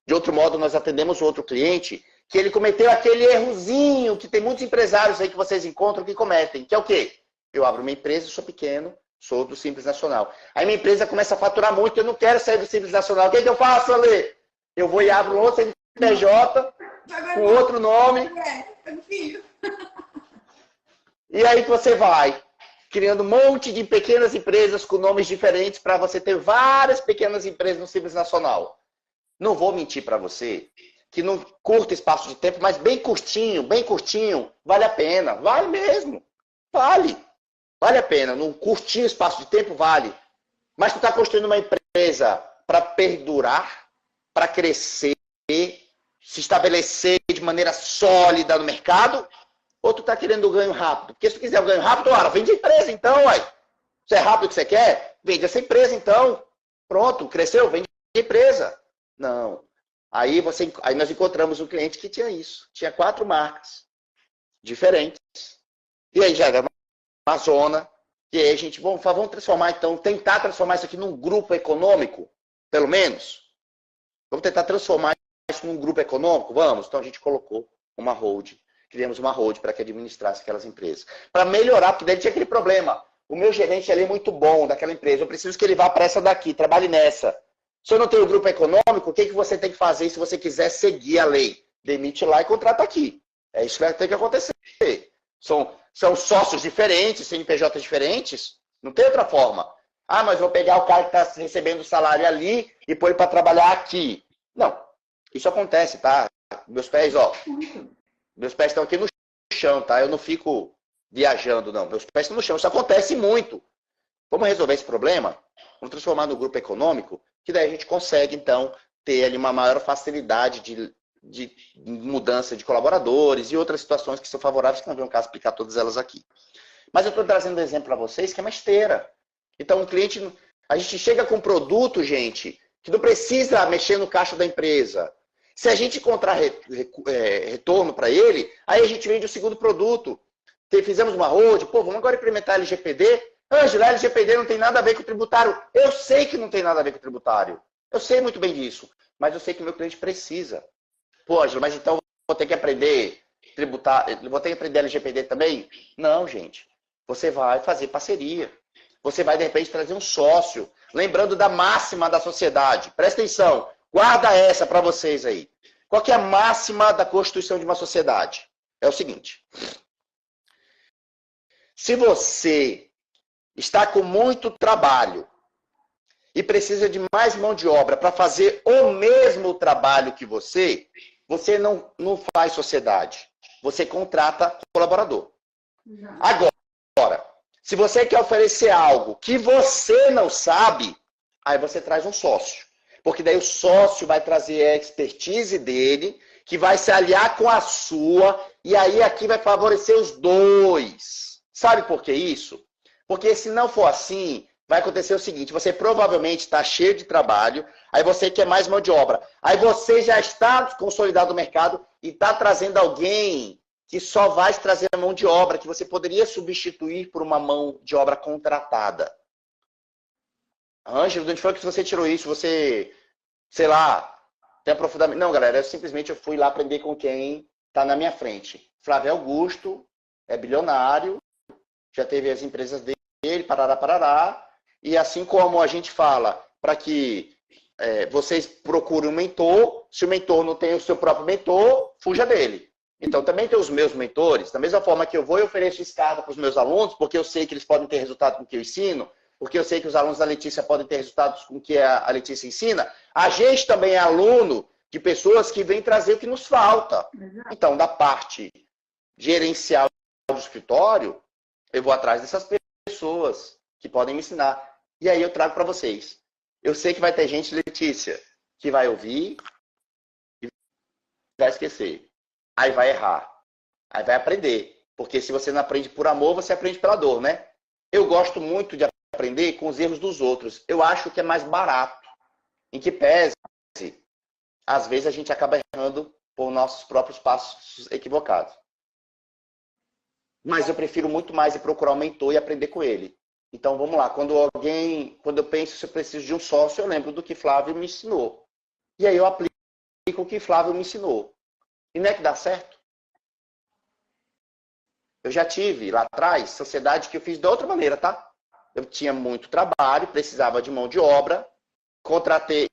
De outro modo, nós atendemos outro cliente que ele cometeu aquele errozinho que tem muitos empresários aí que vocês encontram que cometem, que é o quê? Eu abro uma empresa, sou pequeno, sou do Simples Nacional. Aí minha empresa começa a faturar muito, eu não quero sair do Simples Nacional. O que eu faço, Ale? Eu vou e abro um outro CNPJ com outro nome. Filho. E aí que você vai. criando um monte de pequenas empresas com nomes diferentes para você ter várias pequenas empresas no Simples Nacional. Não vou mentir para você que num curto espaço de tempo, mas bem curtinho, vale a pena. Vale mesmo. Vale. Vale a pena. Num curtinho espaço de tempo, vale. Mas tu está construindo uma empresa para perdurar, para crescer, se estabelecer de maneira sólida no mercado, ou tu está querendo o ganho rápido? Porque se tu quiser o ganho rápido, ora, vende a empresa então, uai. Se é rápido o que você quer, vende essa empresa então. Pronto, cresceu, vende a empresa. Não. Aí nós encontramos um cliente que tinha isso. Tinha 4 marcas diferentes. E aí já era uma zona. E aí a gente, vamos transformar então, tentar transformar isso aqui num grupo econômico, pelo menos. Vamos tentar transformar isso num grupo econômico? Vamos. Então a gente colocou uma hold. Criamos uma hold para que administrasse aquelas empresas. Para melhorar, porque daí tinha aquele problema. O meu gerente ali é muito bom daquela empresa. Eu preciso que ele vá para essa daqui, trabalhe nessa. Se eu não tenho grupo econômico, o que você tem que fazer se você quiser seguir a lei? Demite lá e contrata aqui. É isso que vai ter que acontecer. São sócios diferentes, CNPJ diferentes. Não tem outra forma. Ah, mas vou pegar o cara que está recebendo o salário ali e pôr ele para trabalhar aqui. Não. Isso acontece, tá? Meus pés, ó. Meus pés estão aqui no chão, tá? Eu não fico viajando, não. Meus pés estão no chão. Isso acontece muito. Vamos resolver esse problema? Vamos transformar no grupo econômico, que daí a gente consegue, então, ter ali uma maior facilidade de mudança de colaboradores e outras situações que são favoráveis, que não vem o caso explicar todas elas aqui. Mas eu estou trazendo um exemplo para vocês que é uma esteira. Então, a gente chega com um produto, gente, que não precisa mexer no caixa da empresa. Se a gente encontrar retorno para ele, aí a gente vende o segundo produto. Fizemos uma road, vamos agora implementar LGPD. Ângela, LGPD não tem nada a ver com o tributário. Eu sei que não tem nada a ver com o tributário. Eu sei muito bem disso. Mas eu sei que o meu cliente precisa. Pô, Ângela, mas então vou ter que aprender tributário, vou ter que aprender LGPD também? Não, gente. Você vai fazer parceria. Você vai, de repente, trazer um sócio. Lembrando da máxima da sociedade. Presta atenção. Guarda essa para vocês aí. Qual que é a máxima da constituição de uma sociedade? É o seguinte. Se você está com muito trabalho e precisa de mais mão de obra para fazer o mesmo trabalho que você não faz sociedade. Você contrata colaborador. Agora, se você quer oferecer algo que você não sabe, aí você traz um sócio. Porque daí o sócio vai trazer a expertise dele, que vai se aliar com a sua, e aí aqui vai favorecer os dois. Sabe por que isso? Porque se não for assim, vai acontecer o seguinte, você provavelmente está cheio de trabalho, aí você quer mais mão de obra. Aí você já está consolidado no mercado e está trazendo alguém que só vai trazer a mão de obra, que você poderia substituir por uma mão de obra contratada. Ângelo, de onde foi que você tirou isso? Você, sei lá, tem aprofundamento. Não, galera, eu fui lá aprender com quem está na minha frente. Flávio Augusto é bilionário, já teve as empresas dele, parará. E assim como a gente fala para que vocês procurem um mentor, se o mentor não tem o seu próprio mentor, fuja dele. Então também tem os meus mentores, da mesma forma que eu vou e ofereço escada para os meus alunos, porque eu sei que eles podem ter resultado com o que eu ensino, porque eu sei que os alunos da Letícia podem ter resultados com o que a Letícia ensina, a gente também é aluno de pessoas que vêm trazer o que nos falta. Então, da parte gerencial do escritório, eu vou atrás dessas pessoas que podem me ensinar. E aí eu trago para vocês. Eu sei que vai ter gente, Letícia, que vai ouvir e vai esquecer. Aí vai errar. Aí vai aprender. Porque se você não aprende por amor, você aprende pela dor, né? Eu gosto muito de aprender com os erros dos outros. Eu acho que é mais barato. Em que pese, às vezes a gente acaba errando por nossos próprios passos equivocados. Mas eu prefiro muito mais ir procurar um mentor e aprender com ele. Então vamos lá. Quando eu penso se eu preciso de um sócio, eu lembro do que Flávio me ensinou. E aí eu aplico o que Flávio me ensinou. E não é que dá certo? Eu já tive lá atrás sociedade que eu fiz de outra maneira, tá? Eu tinha muito trabalho, precisava de mão de obra, contratei,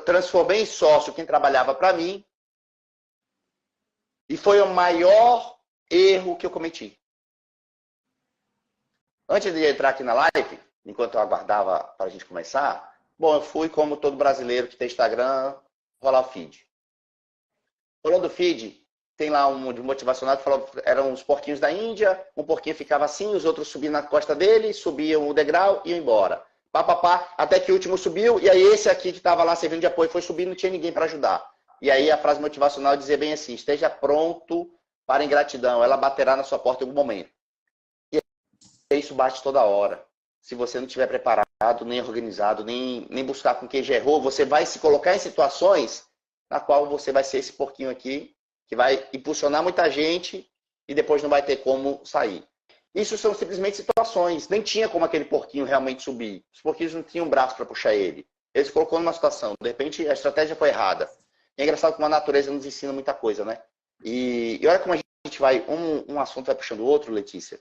transformei em sócio quem trabalhava para mim. E foi o maior erro que eu cometi. Antes de entrar aqui na live, enquanto eu aguardava para a gente começar, bom, eu fui, como todo brasileiro que tem Instagram, rolar o feed. Rolando o feed, tem lá um de motivacional que falou, eram os porquinhos da Índia, um porquinho ficava assim, os outros subiam na costa dele, subiam o degrau e iam embora. Pá, pá, pá, até que o último subiu, e aí esse aqui que estava lá servindo de apoio foi subir, não tinha ninguém para ajudar. E aí a frase motivacional dizia bem assim, esteja pronto para a ingratidão, ela baterá na sua porta em algum momento. E isso bate toda hora. Se você não estiver preparado, nem organizado, nem buscar com quem já errou, você vai se colocar em situações na qual você vai ser esse porquinho aqui, que vai impulsionar muita gente e depois não vai ter como sair. Isso são simplesmente situações. Nem tinha como aquele porquinho realmente subir. Os porquinhos não tinham braço para puxar ele. Ele se colocou numa situação. De repente, a estratégia foi errada. É engraçado como a natureza nos ensina muita coisa, né? E olha como a gente vai... Um assunto vai puxando o outro, Letícia.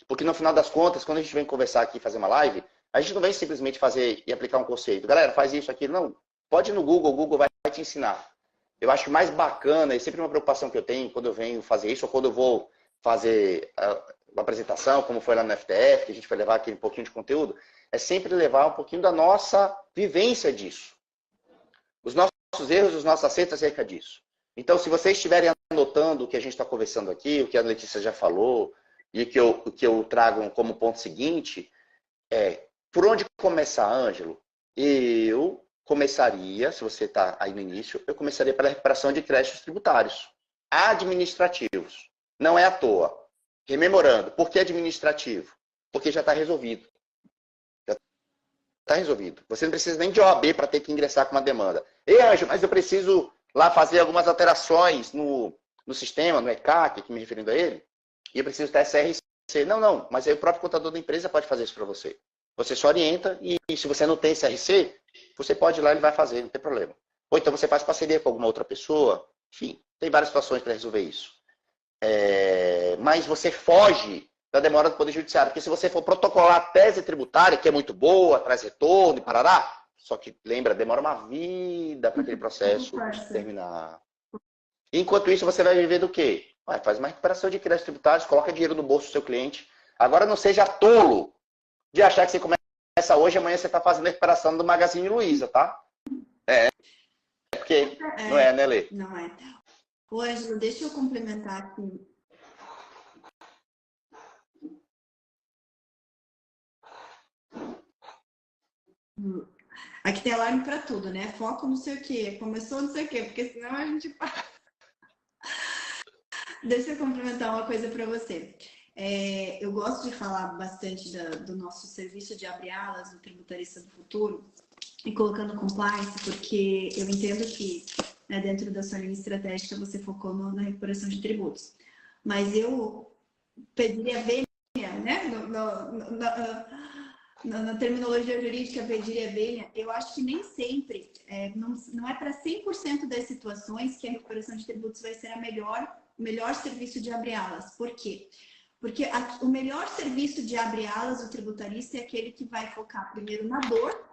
Porque no final das contas, quando a gente vem conversar aqui e fazer uma live, a gente não vem simplesmente fazer e aplicar um conceito. Galera, faz isso, aquilo. Não. Pode ir no Google, o Google vai te ensinar. Eu acho mais bacana, e sempre uma preocupação que eu tenho quando eu venho fazer isso, ou quando eu vou fazer uma apresentação, como foi lá no FTF, que a gente vai levar aqui um pouquinho de conteúdo, é sempre levar um pouquinho da nossa vivência disso. Os nossos erros, os nossos acertos acerca disso. Então, se vocês estiverem anotando o que a gente está conversando aqui, o que a Letícia já falou, e o que eu trago como ponto seguinte, por onde começar, Ângelo? Eu começaria, se você está aí no início, eu começaria pela recuperação de créditos tributários administrativos. Não é à toa. Rememorando, por que administrativo? Porque já está resolvido. Já está resolvido. Você não precisa nem de OAB para ter que ingressar com uma demanda. Ei, Ângelo, mas eu preciso lá fazer algumas alterações no sistema, no ECAC, aqui me referindo a ele, e eu preciso ter SRC. Não, mas aí o próprio contador da empresa pode fazer isso para você. Você só orienta e se você não tem SRC, você pode ir lá e ele vai fazer, não tem problema. Ou então você faz parceria com alguma outra pessoa. Enfim, tem várias situações para resolver isso. Mas você foge da demora do Poder Judiciário. Porque se você for protocolar a tese tributária, que é muito boa, traz retorno e parará, só que, lembra, demora uma vida para aquele processo terminar. Enquanto isso, você vai viver do quê? Faz uma recuperação de créditos tributários, coloca dinheiro no bolso do seu cliente. Agora não seja tolo de achar que você começa hoje, amanhã você está fazendo a recuperação do Magazine Luiza, tá? Porque não é, né, Lê? Não é. Ô, Ângelo, deixa eu complementar aqui. Aqui tem alarme para tudo, né? Foco não sei o quê, começou não sei o quê, porque senão a gente... Deixa eu complementar uma coisa para você. Eu gosto de falar bastante do nosso serviço de abre alas do Tributarista do Futuro e colocando compliance, porque eu entendo que dentro da sua linha estratégica você focou na recuperação de tributos. Mas eu pediria vênia, né? Na terminologia jurídica, pediria vênia, eu acho que nem sempre, não é para 100% das situações que a recuperação de tributos vai ser o melhor serviço de abre alas. Por quê? Porque o melhor serviço de abre alas do tributarista é aquele que vai focar primeiro na dor.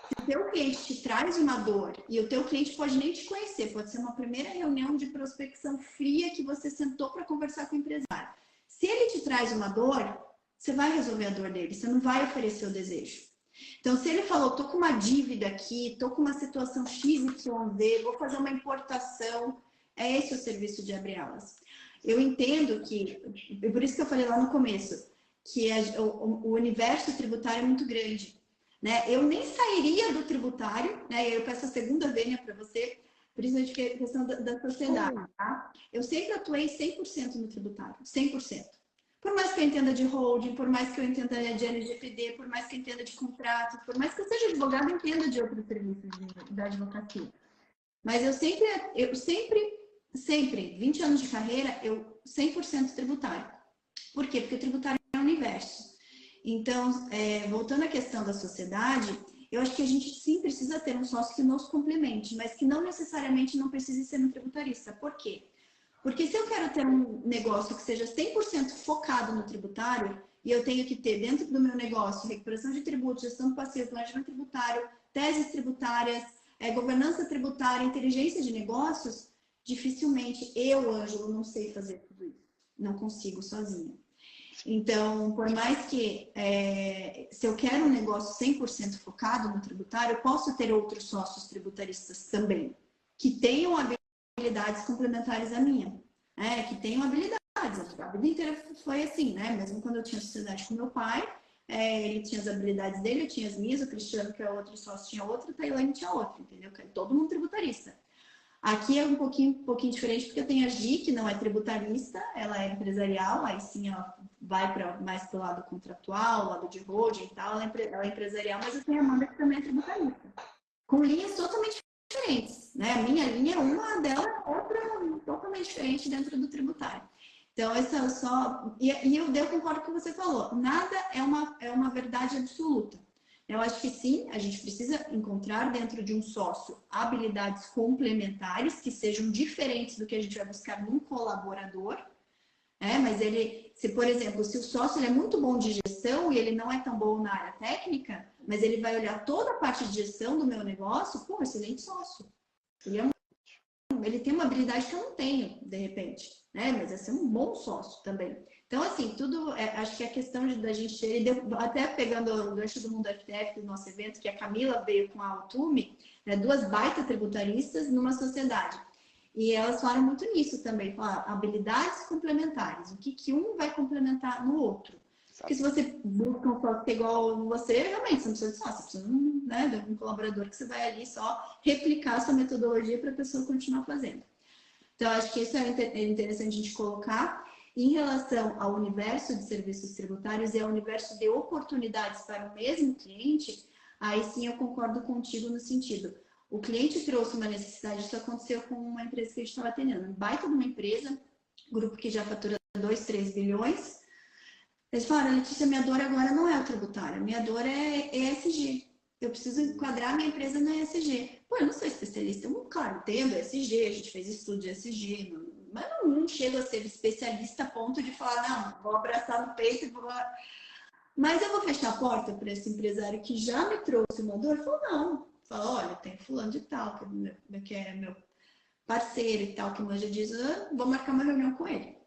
Se o teu cliente te traz uma dor e o teu cliente pode nem te conhecer, pode ser uma primeira reunião de prospecção fria que você sentou para conversar com o empresário. Se ele te traz uma dor, você vai resolver a dor dele, você não vai oferecer o desejo. Então, se ele falou, tô com uma dívida aqui, tô com uma situação XYZ, vou fazer uma importação, é esse o serviço de abre alas. Eu entendo que, por isso que eu falei lá no começo, que o universo tributário é muito grande. Né? Eu nem sairia do tributário, né? Eu peço a segunda vênia para você, principalmente a questão da sociedade. Tá? Eu sempre atuei 100% no tributário, 100%. Por mais que eu entenda de holding, por mais que eu entenda de LGPD, por mais que eu entenda de contrato, por mais que eu seja advogado e entenda de outros serviços da advocacia. Mas eu sempre, 20 anos de carreira, eu 100% tributário. Por quê? Porque o tributário é um universo. Então, voltando à questão da sociedade, eu acho que a gente sim precisa ter um sócio que nos complemente, mas que não necessariamente não precise ser um tributarista. Por quê? Porque se eu quero ter um negócio que seja 100% focado no tributário, e eu tenho que ter dentro do meu negócio recuperação de tributos, gestão de passivos, planejamento tributário, teses tributárias, governança tributária, inteligência de negócios, dificilmente eu, Ângelo, não sei fazer tudo isso. Não consigo sozinha. Então, por mais que, se eu quero um negócio 100% focado no tributário, eu posso ter outros sócios tributaristas também, que tenham habilidades complementares à minha, que tenham habilidades. A vida inteira foi assim, né? Mesmo quando eu tinha sociedade com meu pai, ele tinha as habilidades dele, eu tinha as minhas, o Cristiano, que é outro sócio, tinha outra, a Tailane tinha outra, entendeu? Todo mundo tributarista. Aqui é um pouquinho diferente, porque eu tenho a Gi, que não é tributarista, ela é empresarial, aí sim ela vai mais para o lado contratual, lado de holding e tal, ela é empresarial, mas eu tenho a Amanda, que também é tributarista. Com linhas totalmente diferentes, né? A minha linha é uma, dela é outra, totalmente diferente dentro do tributário. Então, essa é só... E eu concordo com o que você falou, nada é uma verdade absoluta. Eu acho que sim, a gente precisa encontrar dentro de um sócio habilidades complementares que sejam diferentes do que a gente vai buscar num colaborador. Mas se, por exemplo, se o sócio é muito bom de gestão e ele não é tão bom na área técnica, mas ele vai olhar toda a parte de gestão do meu negócio, pô, excelente sócio. Ele tem uma habilidade que eu não tenho, de repente, mas vai ser um bom sócio também. Então, assim, tudo, acho que a questão da gente ter, até pegando o gancho do Mundo FTF, do nosso evento, que a Camila veio com a Altume, duas baita tributaristas numa sociedade. E elas falam muito nisso também, habilidades complementares, o que um vai complementar no outro. Porque se você busca um sócio igual você, realmente, você não precisa de sócio, você precisa de um colaborador que você vai ali só replicar a sua metodologia para a pessoa continuar fazendo. Então, acho que isso é interessante a gente colocar. Em relação ao universo de serviços tributários e ao universo de oportunidades para o mesmo cliente, aí sim eu concordo contigo no sentido. O cliente trouxe uma necessidade, isso aconteceu com uma empresa que a gente estava atendendo. Um baita de uma empresa, grupo que já fatura 2, 3 bilhões. Eles falaram, Letícia, minha dor agora não é o tributário, minha dor é ESG. Eu preciso enquadrar minha empresa na ESG. Pô, eu não sou especialista, claro, entendo ESG, a gente fez estudo de ESG, mas não chego a ser especialista a ponto de falar, não, vou abraçar no peito e vou... Mas eu vou fechar a porta para esse empresário que já me trouxe uma dor? Falou, não. Falou, olha, tem fulano de tal, que é meu parceiro e tal, que manja disso, vou marcar uma reunião com ele.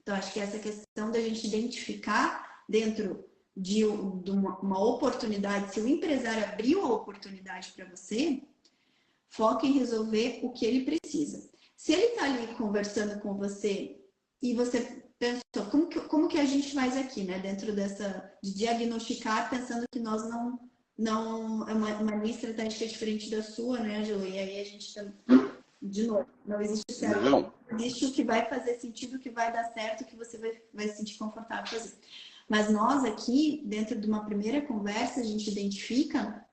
Então, acho que essa questão da gente identificar dentro de uma oportunidade, se o empresário abriu a oportunidade para você, foca em resolver o que ele precisa. Se ele está ali conversando com você e você pensou, como que a gente faz aqui, né? Dentro de diagnosticar, pensando que nós não é uma linha estratégica diferente da sua, né, Angelo? E aí a gente tá, de novo, não existe certo. Não existe o que vai fazer sentido, o que vai dar certo, o que você vai se sentir confortável fazer. Mas nós aqui, dentro de uma primeira conversa, a gente identifica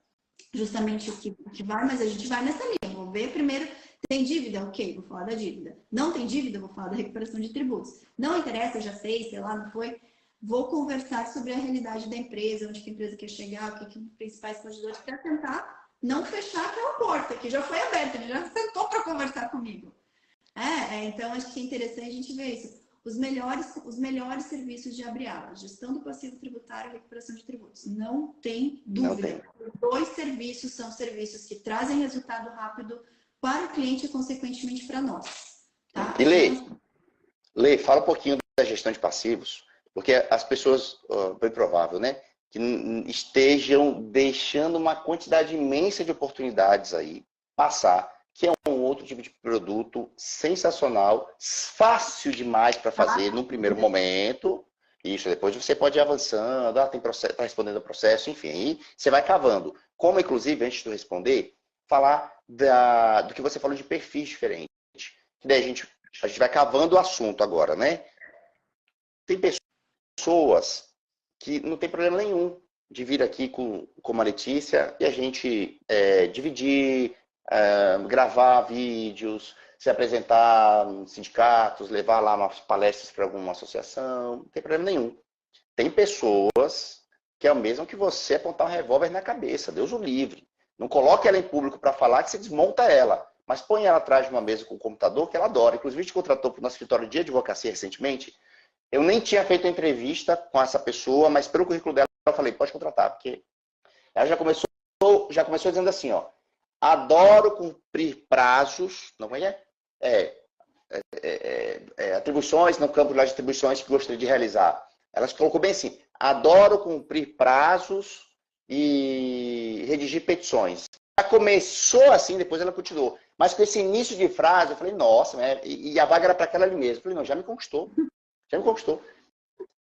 justamente o que vai, mas a gente vai nessa linha. Vou ver primeiro, tem dívida? Ok, vou falar da dívida. Não tem dívida? Vou falar da recuperação de tributos. Não interessa, já sei lá, não foi. Vou conversar sobre a realidade da empresa, onde que a empresa quer chegar, o que os principais competidores, para tentar não fechar aquela porta, que já foi aberta, ele já sentou para conversar comigo. Então, acho que é interessante a gente ver isso. Os melhores serviços de abre alas, gestão do passivo tributário e recuperação de tributos. Não tem dúvida. Os dois serviços são serviços que trazem resultado rápido para o cliente e, consequentemente, para nós. Tá? E Lê, fala um pouquinho da gestão de passivos, porque as pessoas, bem provável, né, que estejam deixando uma quantidade imensa de oportunidades aí passar, que é um outro tipo de produto sensacional, fácil demais para fazer no primeiro momento. Isso, depois você pode ir avançando, tem processo, está respondendo ao processo, enfim, aí você vai cavando. Como, inclusive, antes de eu responder, falar do que você falou de perfis diferentes. Que daí a gente vai cavando o assunto agora, né? Tem pessoas que não tem problema nenhum de vir aqui com a Letícia e a gente dividir, gravar vídeos, se apresentar em sindicatos, levar lá umas palestras para alguma associação, não tem problema nenhum. Tem pessoas que é o mesmo que você apontar um revólver na cabeça, Deus o livre. Não coloque ela em público para falar que você desmonta ela, mas põe ela atrás de uma mesa com o computador que ela adora. Inclusive, a gente contratou para o nosso escritório de advocacia recentemente. Eu nem tinha feito a entrevista com essa pessoa, mas pelo currículo dela eu falei, pode contratar, porque ela já começou dizendo assim, ó, adoro cumprir prazos, não é? Atribuições, no campo de atribuições que gostaria de realizar. Ela colocou bem assim, adoro cumprir prazos e redigir petições. Ela começou assim, depois ela continuou. Mas com esse início de frase, eu falei, nossa, né? E a vaga era para aquela ali mesmo. Eu falei, não, já me conquistou. Já me conquistou.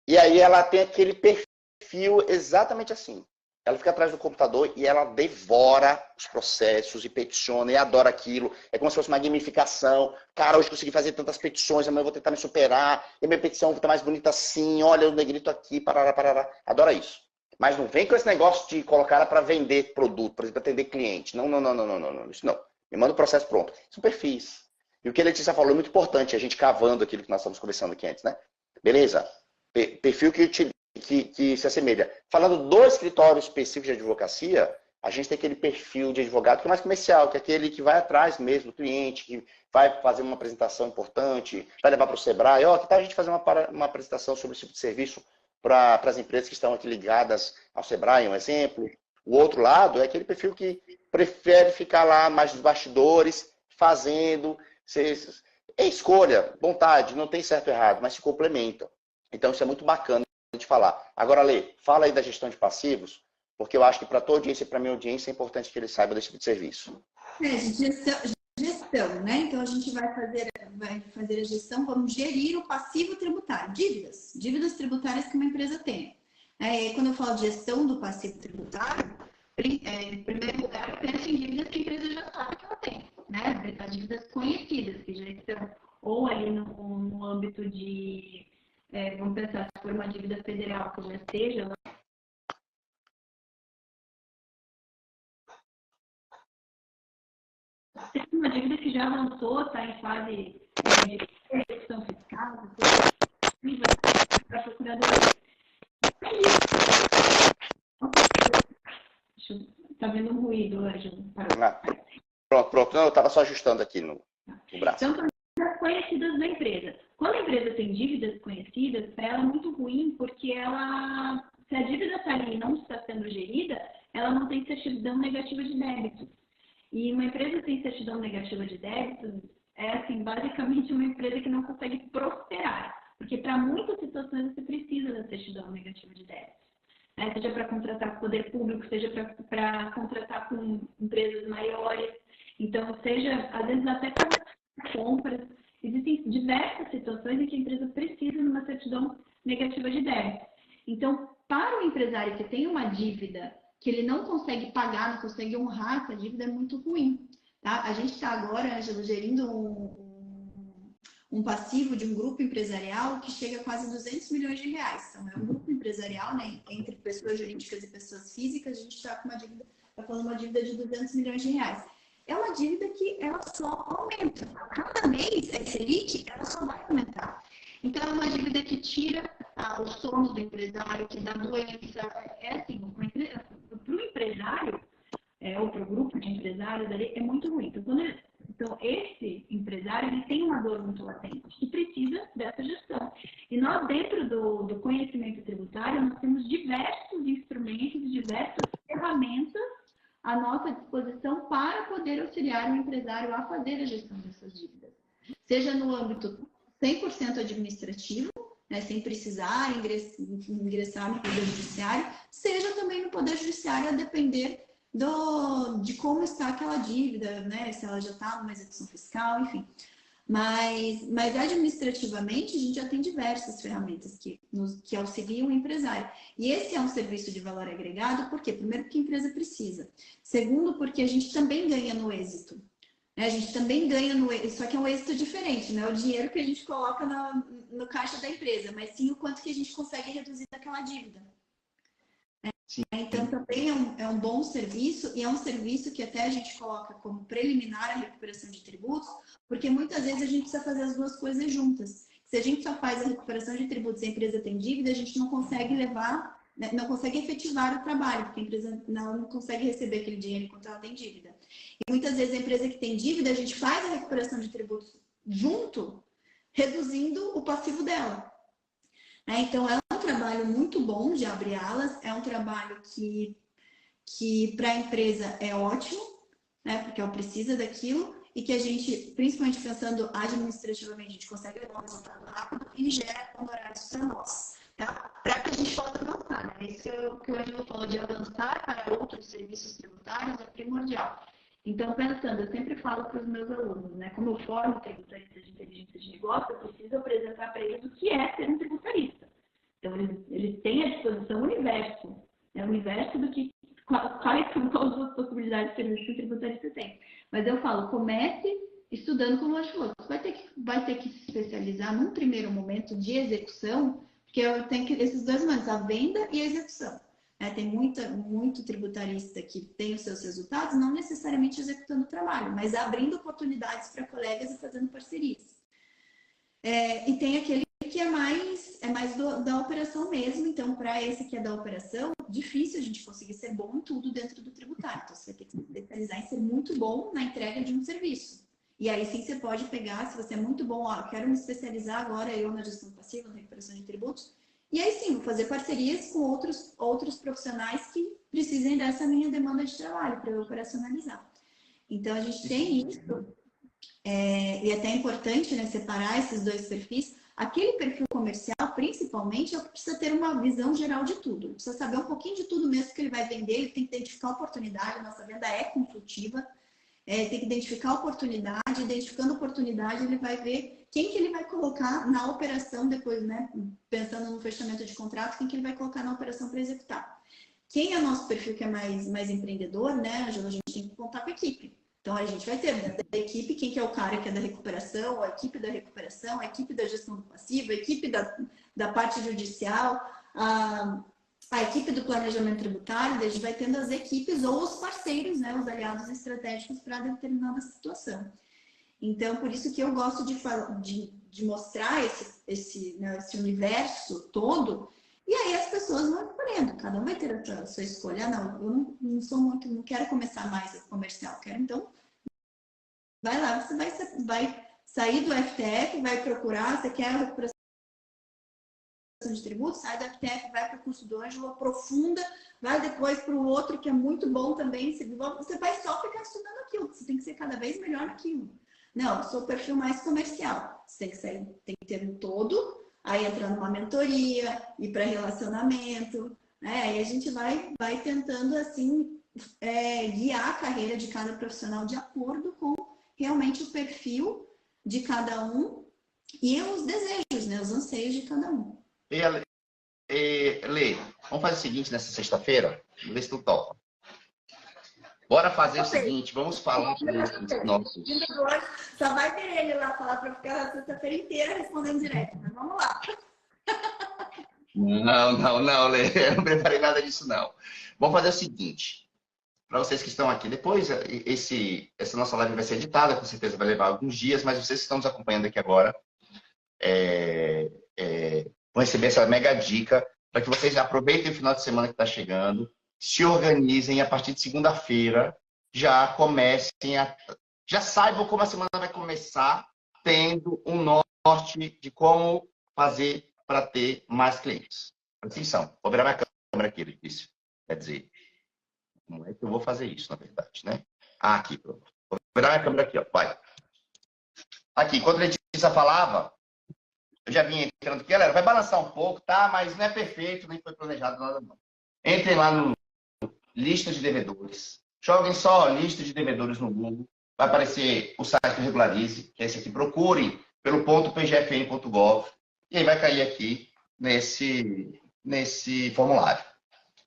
E aí ela tem aquele perfil exatamente assim. Ela fica atrás do computador e ela devora os processos e peticiona e adora aquilo. É como se fosse uma gamificação. Cara, hoje consegui fazer tantas petições, amanhã eu vou tentar me superar. E a minha petição vai estar mais bonita assim. Olha o negrito aqui, parará, parará. Adora isso. Mas não vem com esse negócio de colocar ela para vender produto, por exemplo, para atender cliente. Não, não, não, não, não, não. Isso não. Me manda o processo pronto. São perfis. E o que a Letícia falou é muito importante, a gente cavando aquilo que nós estamos conversando aqui antes, né? Beleza? Perfil que se assemelha. Falando do escritório específico de advocacia, a gente tem aquele perfil de advogado que é mais comercial, que é aquele que vai atrás mesmo do cliente, que vai fazer uma apresentação importante, vai levar para o Sebrae. Ó, que tal a gente fazer uma apresentação sobre esse tipo de serviço para as empresas que estão aqui ligadas ao Sebrae, um exemplo. O outro lado é aquele perfil que prefere ficar lá mais nos bastidores, fazendo. É escolha, vontade, não tem certo e errado, mas se complementam. Então isso é muito bacana de falar. Agora, Lê, fala aí da gestão de passivos, porque eu acho que para tua audiência e para minha audiência é importante que eles saibam desse tipo de serviço. Gestão, né? Então a gente vai fazer a gestão, vamos gerir o passivo tributário, dívidas tributárias que uma empresa tem. Quando eu falo de gestão do passivo tributário, em primeiro lugar, eu penso em dívidas que a empresa já sabe que ela tem, né? As dívidas conhecidas, que já estão ou ali no âmbito de, vamos pensar, se for uma dívida federal que já esteja lá. Tem uma dívida que já avançou, está em fase de execução fiscal, para procurador. Tá vendo um ruído, Ângelo? Pronto. Não, eu estava só ajustando aqui no braço. Então, são dívidas conhecidas da empresa. Quando a empresa tem dívidas conhecidas, para ela é muito ruim, porque se a dívida está ali e não está sendo gerida, ela não tem certidão negativa de débito. E uma empresa sem certidão negativa de débitos é, assim, basicamente uma empresa que não consegue prosperar. Porque para muitas situações você precisa da certidão negativa de débitos. Seja para contratar com o poder público, seja para contratar com empresas maiores. Então, seja, às vezes, até para compras. Existem diversas situações em que a empresa precisa de uma certidão negativa de débitos. Então, para o empresário que tem uma dívida que ele não consegue pagar, não consegue honrar essa dívida, é muito ruim. Tá? A gente está agora, Ângelo, gerindo um passivo de um grupo empresarial que chega a quase 200 milhões de reais. Então, é um grupo empresarial, né, entre pessoas jurídicas e pessoas físicas, a gente está com uma dívida, está falando uma dívida de 200 milhões de reais. É uma dívida que ela só aumenta. Cada mês, a Selic, ela só vai aumentar. Então, é uma dívida que tira o sono do empresário, que dá doença. Assim, para o empresário, ou para o grupo de empresários ali, é muito ruim. Então, esse empresário, ele tem uma dor muito latente e precisa dessa gestão. E nós, dentro do conhecimento tributário, nós temos diversos instrumentos, diversas ferramentas à nossa disposição para poder auxiliar o empresário a fazer a gestão dessas dívidas. Seja no âmbito 100% administrativo, né, sem precisar ingressar no Poder Judiciário, seja também no Poder Judiciário, a depender de como está aquela dívida, né, se ela já está numa execução fiscal, enfim. Mas administrativamente, a gente já tem diversas ferramentas que auxiliam o empresário. E esse é um serviço de valor agregado, por quê? Primeiro, porque a empresa precisa. Segundo, porque a gente também ganha no êxito. A gente também ganha no êxito, só que é um êxito diferente, não é o dinheiro que a gente coloca no caixa da empresa, mas sim o quanto que a gente consegue reduzir daquela dívida. Então, também é um bom serviço, e é um serviço que até a gente coloca como preliminar a recuperação de tributos, porque muitas vezes a gente precisa fazer as duas coisas juntas. Se a gente só faz a recuperação de tributos e a empresa tem dívida, a gente não consegue não consegue efetivar o trabalho, porque a empresa não consegue receber aquele dinheiro enquanto ela tem dívida. E muitas vezes a empresa que tem dívida, a gente faz a recuperação de tributos junto, reduzindo o passivo dela. Então, é um trabalho muito bom de abrir alas, é um trabalho que para a empresa é ótimo, né, porque ela precisa daquilo, e que a gente, principalmente pensando administrativamente, a gente consegue levar um resultado rápido e gera honorários para nós. tá? Para que a gente possa avançar, né? Isso que o Ângelo falou de avançar para outros serviços tributários é primordial. Então, pensando, eu sempre falo para os meus alunos, né? Como eu formo tributaristas de inteligência de negócio, eu preciso apresentar para eles o que é ser um tributarista. Então, eles têm à disposição o universo, né? O universo do que, quais são todas as possibilidades de serviço que o tributarista tem. Mas eu falo, comece estudando como eu falou. Você vai ter que se especializar num primeiro momento de execução, porque eu tenho que, esses dois momentos, a venda e a execução. Tem muito tributarista que tem os seus resultados, não necessariamente executando o trabalho, mas abrindo oportunidades para colegas e fazendo parcerias. E tem aquele que é mais da operação mesmo. Então, para esse que é da operação, difícil a gente conseguir ser bom em tudo dentro do tributário. Então, você vai ter que se especializar em ser muito bom na entrega de um serviço. E aí sim você pode pegar, se você é muito bom, eu quero me especializar agora eu na gestão passiva, na recuperação de tributos. E aí sim, vou fazer parcerias com outros profissionais que precisem dessa minha demanda de trabalho para eu operacionalizar. Então, a gente tem isso. E é até importante, né, separar esses dois perfis. Aquele perfil comercial, principalmente, é o que precisa ter uma visão geral de tudo. Ele precisa saber um pouquinho de tudo mesmo que ele vai vender, ele tem que identificar a oportunidade, a nossa venda é consultiva, tem que identificar a oportunidade, identificando a oportunidade, ele vai ver quem que ele vai colocar na operação depois, né, pensando no fechamento de contrato, quem que ele vai colocar na operação para executar. Quem é nosso perfil que é mais empreendedor, né, Angela, a gente tem que contar com a equipe. Então, a gente vai ter dentro da equipe quem que é o cara que é da recuperação, a equipe da recuperação, a equipe da gestão do passivo, a equipe da parte judicial, a equipe do planejamento tributário. A gente vai tendo as equipes ou os parceiros, né, os aliados estratégicos para determinada situação. Então, por isso que eu gosto de mostrar esse universo todo. E aí as pessoas vão escolhendo, cada um vai ter a sua escolha. Não, eu não quero começar mais a comercial, então vai lá, você vai sair do FTF, vai procurar, você quer a recuperação de tributos, sai do FTF, vai para o curso do Ângelo, aprofunda, vai depois para o outro que é muito bom também, você vai só ficar estudando aquilo, você tem que ser cada vez melhor naquilo. Não, eu sou o perfil mais comercial, você tem que ter um todo. Aí entra numa mentoria, ir para relacionamento, né? Aí a gente vai tentando, assim, guiar a carreira de cada profissional de acordo com realmente o perfil de cada um e os desejos, né? Os anseios de cada um. Lê, vamos fazer o seguinte nessa sexta-feira? Vamos ver se tu topa. Bora fazer o seguinte, vamos falar sobre os nossos... Só vai ter ele lá falar para ficar a sexta-feira inteira respondendo direto, mas vamos lá. Não, Lê, eu não preparei nada disso, não. Vamos fazer o seguinte, para vocês que estão aqui, depois essa nossa live vai ser editada, com certeza vai levar alguns dias, mas vocês que estão nos acompanhando aqui agora, vão receber essa mega dica para que vocês aproveitem o final de semana que está chegando, se organizem a partir de segunda-feira, já saibam como a semana vai começar, tendo um norte de como fazer para ter mais clientes. Atenção, vou virar minha câmera aqui, Letícia. Quer dizer, como é que eu vou fazer isso, na verdade, né? Aqui, pronto. Vou virar minha câmera aqui, ó. Vai. Aqui, enquanto a Letícia falava, eu já vim entrando aqui, galera, vai balançar um pouco, tá? Mas não é perfeito, nem foi planejado nada, não. Entrem lá no lista de devedores. Joguem só lista de devedores no Google. Vai aparecer o site do Regularize, que é esse aqui. Procurem pelo .pgfm.gov e aí vai cair aqui nesse formulário.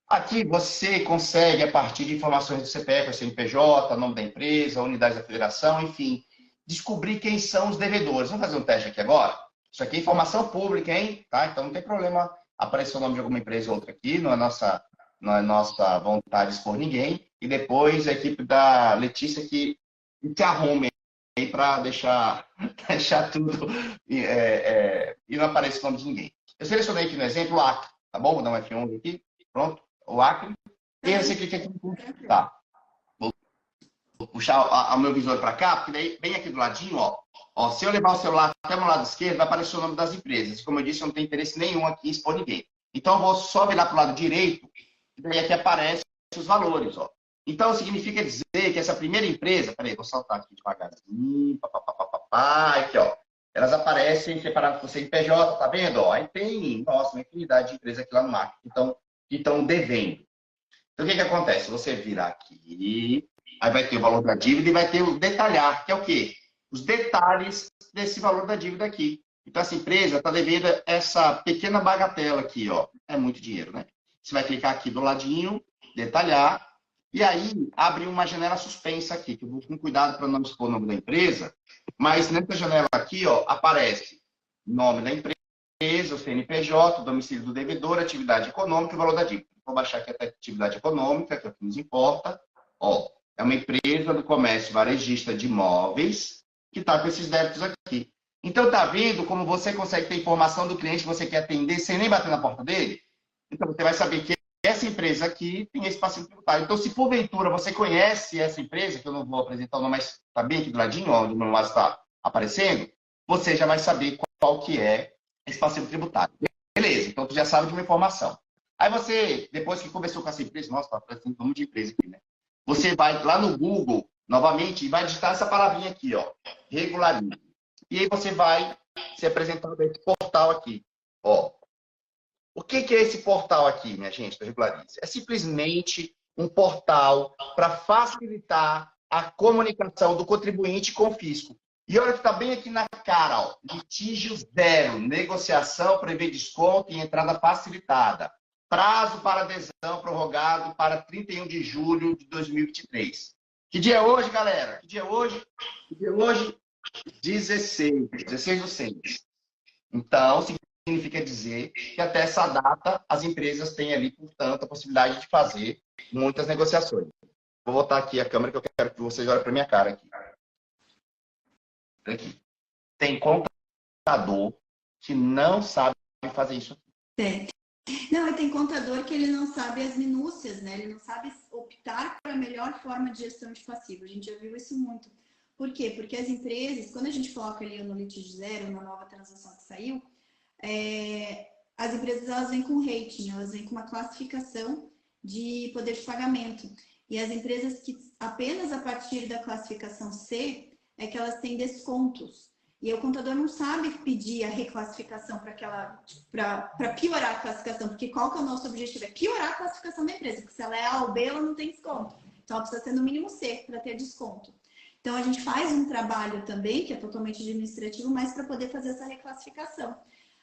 Aqui você consegue, a partir de informações do CPF, CNPJ, nome da empresa, unidade da federação, enfim, descobrir quem são os devedores. Vamos fazer um teste aqui agora? Isso aqui é informação pública, hein? Tá? Então não tem problema aparecer o nome de alguma empresa ou outra aqui, não é nossa vontade de expor ninguém. E depois a equipe da Letícia que se arrume aí para deixar tudo e não aparecer o nome de ninguém. Eu selecionei aqui no exemplo o Acre, tá bom? Vou dar um F11 aqui, pronto, o Acre. E aí você clica aqui no tá. Vou puxar o meu visor para cá, porque daí bem aqui do ladinho, ó, se eu levar o celular até o lado esquerdo, vai aparecer o nome das empresas. Como eu disse, eu não tenho interesse nenhum aqui em expor ninguém. Então eu vou só virar para o lado direito, e daí aqui aparecem os valores, ó. Então, significa dizer que essa primeira empresa... Peraí, vou saltar aqui devagarzinho. Aqui, ó. elas aparecem separadas por CNPJ, tá vendo? Ó, aí tem, nossa, uma infinidade de empresas aqui lá no marketing que estão devendo. Então, o que acontece? Você virar aqui, aí vai ter o valor da dívida e vai ter o detalhar, que é o quê? Os detalhes desse valor da dívida aqui. Então, essa empresa está devendo essa pequena bagatela aqui, ó. É muito dinheiro, né? Você vai clicar aqui do ladinho, detalhar, e aí abre uma janela suspensa aqui, que eu vou com cuidado para não expor o nome da empresa, mas nessa janela aqui, ó, aparece o nome da empresa, o CNPJ, o domicílio do devedor, atividade econômica e o valor da dívida. Vou baixar aqui até atividade econômica, que é o que nos importa. Ó, é uma empresa do comércio varejista de imóveis que está com esses débitos aqui. Então, tá vendo como você consegue ter informação do cliente que você quer atender sem nem bater na porta dele? Então, você vai saber que essa empresa aqui tem esse passivo tributário. Então, se porventura você conhece essa empresa, que eu não vou apresentar o nome, mas está bem aqui do ladinho, onde o meu lado está aparecendo, você já vai saber qual que é esse passivo tributário. Beleza, então tu já sabe de uma informação. Aí você, depois que conversou com essa empresa, nossa, está aparecendo um nome de empresa aqui, né? Você vai lá no Google, novamente, e vai digitar essa palavrinha aqui, ó, regularize. E aí você vai se apresentar nesse portal aqui, ó. O que é esse portal aqui, minha gente, do Regularize? É simplesmente um portal para facilitar a comunicação do contribuinte com o fisco. E olha que está bem aqui na cara, ó, litígio zero, negociação, prevê desconto e entrada facilitada. Prazo para adesão prorrogado para 31 de julho de 2023. Que dia é hoje, galera? Que dia é hoje? Que dia é hoje? 16 do 6. Então, significa dizer que até essa data as empresas têm ali, portanto, a possibilidade de fazer muitas negociações. Vou botar aqui a câmera que eu quero que vocês olhem para minha cara aqui. Aqui. Tem contador que não sabe fazer isso. É. Não, e tem contador que ele não sabe as minúcias, né? Ele não sabe optar para a melhor forma de gestão de passivo. A gente já viu isso muito. Por quê? Porque as empresas, quando a gente coloca ali no litígio zero, na nova transação que saiu, as empresas elas vêm com rating, elas vêm com uma classificação de poder de pagamento. E as empresas que apenas a partir da classificação C é que elas têm descontos. E o contador não sabe pedir a reclassificação para piorar a classificação, porque qual que é o nosso objetivo? É piorar a classificação da empresa, porque se ela é A ou B, ela não tem desconto. Então, ela precisa ter no mínimo C para ter desconto. Então, a gente faz um trabalho também, que é totalmente administrativo, mas para poder fazer essa reclassificação.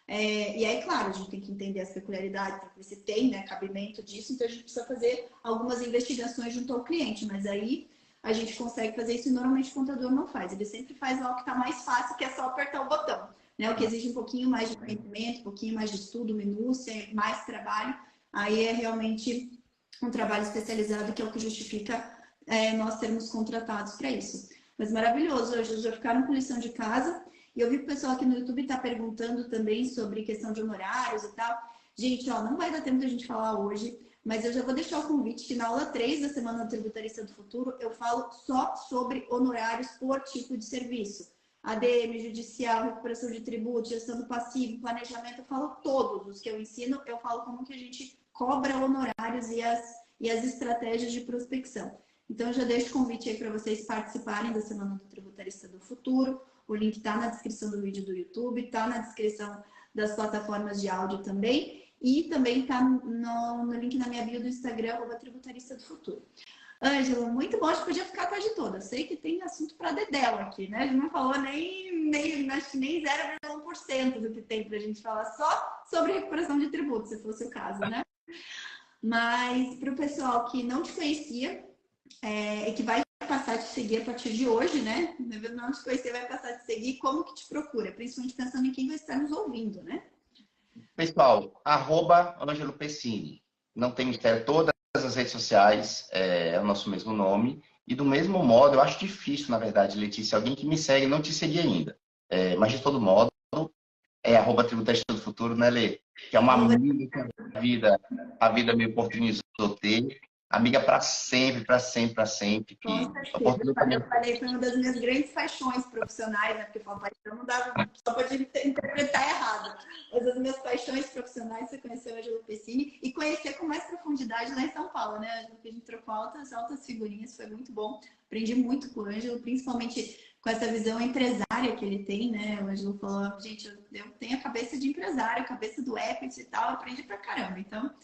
E aí, claro, a gente tem que entender as peculiaridades, porque se tem, né, cabimento disso, então a gente precisa fazer algumas investigações junto ao cliente, mas aí a gente consegue fazer isso e normalmente o contador não faz. Ele sempre faz algo que está mais fácil, que é só apertar o botão, né? O que exige um pouquinho mais de conhecimento, um pouquinho mais de estudo, minúcia, mais trabalho. Aí é realmente um trabalho especializado, que é o que justifica nós sermos contratados para isso. Mas maravilhoso, hoje já ficaram com lição de casa. E eu vi que o pessoal aqui no YouTube está perguntando também sobre questão de honorários e tal. Gente, ó, não vai dar tempo de a gente falar hoje, mas eu já vou deixar o convite que na aula 3 da Semana do Tributarista do Futuro eu falo só sobre honorários por tipo de serviço. ADM, judicial, recuperação de tributo, gestão do passivo, planejamento, eu falo todos os que eu ensino, eu falo como que a gente cobra honorários e as estratégias de prospecção. Então, eu já deixo o convite aí para vocês participarem da Semana do Tributarista do Futuro. O link está na descrição do vídeo do YouTube, está na descrição das plataformas de áudio também. E também está no link na minha bio do Instagram, @tributarista do futuro. Ângela, muito bom, a gente podia ficar a tarde toda. Sei que tem assunto para dedéu aqui, né? A gente não falou nem 0,1% do que tem para a gente falar, só sobre recuperação de tributo, se fosse o caso, né? Mas para o pessoal que não te conhecia e que vai passar a te seguir a partir de hoje, né? Não te conhecer, vai passar a te seguir, como que te procura? Principalmente pensando em quem vai estar nos ouvindo, né? Pessoal, @Ângelo Pessini. Não tem mistério, todas as redes sociais é o nosso mesmo nome. E do mesmo modo, eu acho difícil, na verdade, Letícia, alguém que me segue não te seguir ainda. Mas de todo modo, é @Tributarista do Futuro, né, Lê? Que é uma amiga que a vida me oportunizou ter. Amiga para sempre, para sempre, para sempre. Que eu falei, foi uma das minhas grandes paixões profissionais, né? Porque falar paixão não dava, só pode interpretar errado. Mas as minhas paixões profissionais, você conheceu a Ângelo Pessini e conhecer com mais profundidade lá em São Paulo, né? A gente trocou altas figurinhas, foi muito bom. Aprendi muito com o Ângelo, principalmente com essa visão empresária que ele tem, né? O Ângelo falou, gente, eu tenho a cabeça de empresário, a cabeça do equity e tal, eu aprendi pra caramba. Então,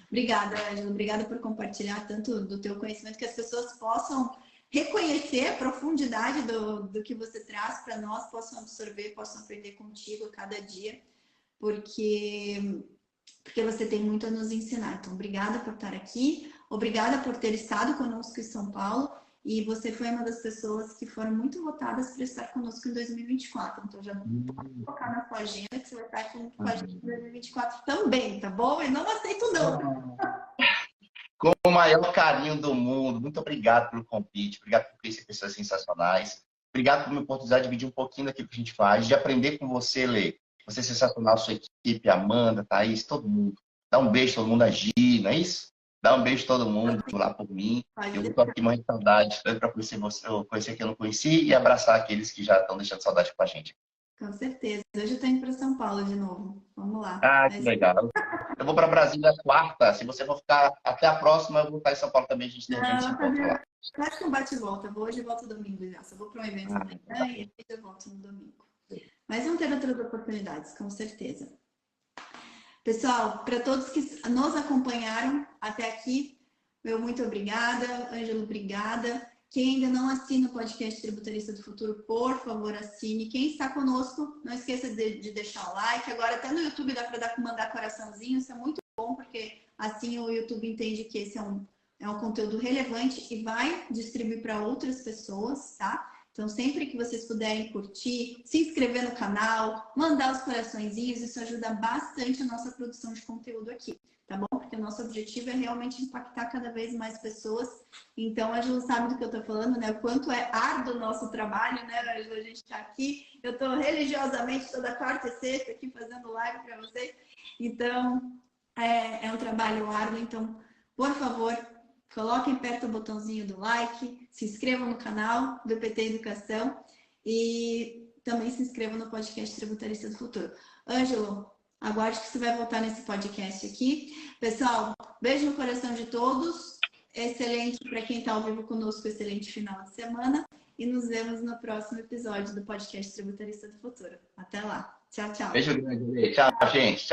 obrigada, Ângelo, obrigada por compartilhar tanto do teu conhecimento, que as pessoas possam reconhecer a profundidade do que você traz para nós, possam absorver, possam aprender contigo a cada dia, porque você tem muito a nos ensinar. Então, obrigada por estar aqui, obrigada por ter estado conosco em São Paulo, e você foi uma das pessoas que foram muito votadas para estar conosco em 2024. Então, já vou colocar na sua agenda que você vai estar com a gente em 2024 também, tá bom? Eu não aceito não. Com o maior carinho do mundo. Muito obrigado pelo convite, obrigado por conhecer pessoas sensacionais. Obrigado por me oportunidade de dividir um pouquinho daquilo que a gente faz, de aprender com você, Lê. Você é sensacional, sua equipe, Amanda, Thaís, todo mundo. Dá um beijo todo mundo, Gi, não é isso? Dá um beijo todo mundo lá por mim. Eu estou aqui morrendo de saudade, tanto para conhecer você, conhecer quem eu não conheci e abraçar aqueles que já estão deixando saudade com a gente. Com certeza. Hoje eu estou indo para São Paulo de novo. Vamos lá. Ah, que legal. Eu vou para Brasília quarta. Se você for ficar até a próxima, eu vou estar em São Paulo também. A gente de repente se encontra lá. Quase que um bate e volta. Vou hoje e volto domingo já. Só vou para um evento amanhã e depois eu volto no domingo. Mas vão ter outras oportunidades, com certeza. Pessoal, para todos que nos acompanharam até aqui, meu muito obrigada. Ângelo, obrigada. Quem ainda não assina o podcast Tributarista do Futuro, por favor, assine. Quem está conosco, não esqueça de deixar o like. Agora, até no YouTube dá para mandar coraçãozinho. Isso é muito bom, porque assim o YouTube entende que esse é um conteúdo relevante e vai distribuir para outras pessoas, tá? Então, sempre que vocês puderem curtir, se inscrever no canal, mandar os coraçõezinhos, isso ajuda bastante a nossa produção de conteúdo aqui, tá bom? Porque o nosso objetivo é realmente impactar cada vez mais pessoas. Então, a Ângelo sabe do que eu tô falando, né? O quanto é árduo o nosso trabalho, né, Ângelo? A gente tá aqui, eu tô religiosamente toda quarta e sexta aqui fazendo live para vocês. Então, é um trabalho árduo. Então, por favor, coloquem perto o botãozinho do like, se inscrevam no canal do EPT Educação e também se inscrevam no podcast Tributarista do Futuro. Ângelo, aguarde que você vai voltar nesse podcast aqui. Pessoal, beijo no coração de todos. Excelente para quem está ao vivo conosco, excelente final de semana. E nos vemos no próximo episódio do podcast Tributarista do Futuro. Até lá. Tchau, tchau. Beijo grande. Tchau, gente.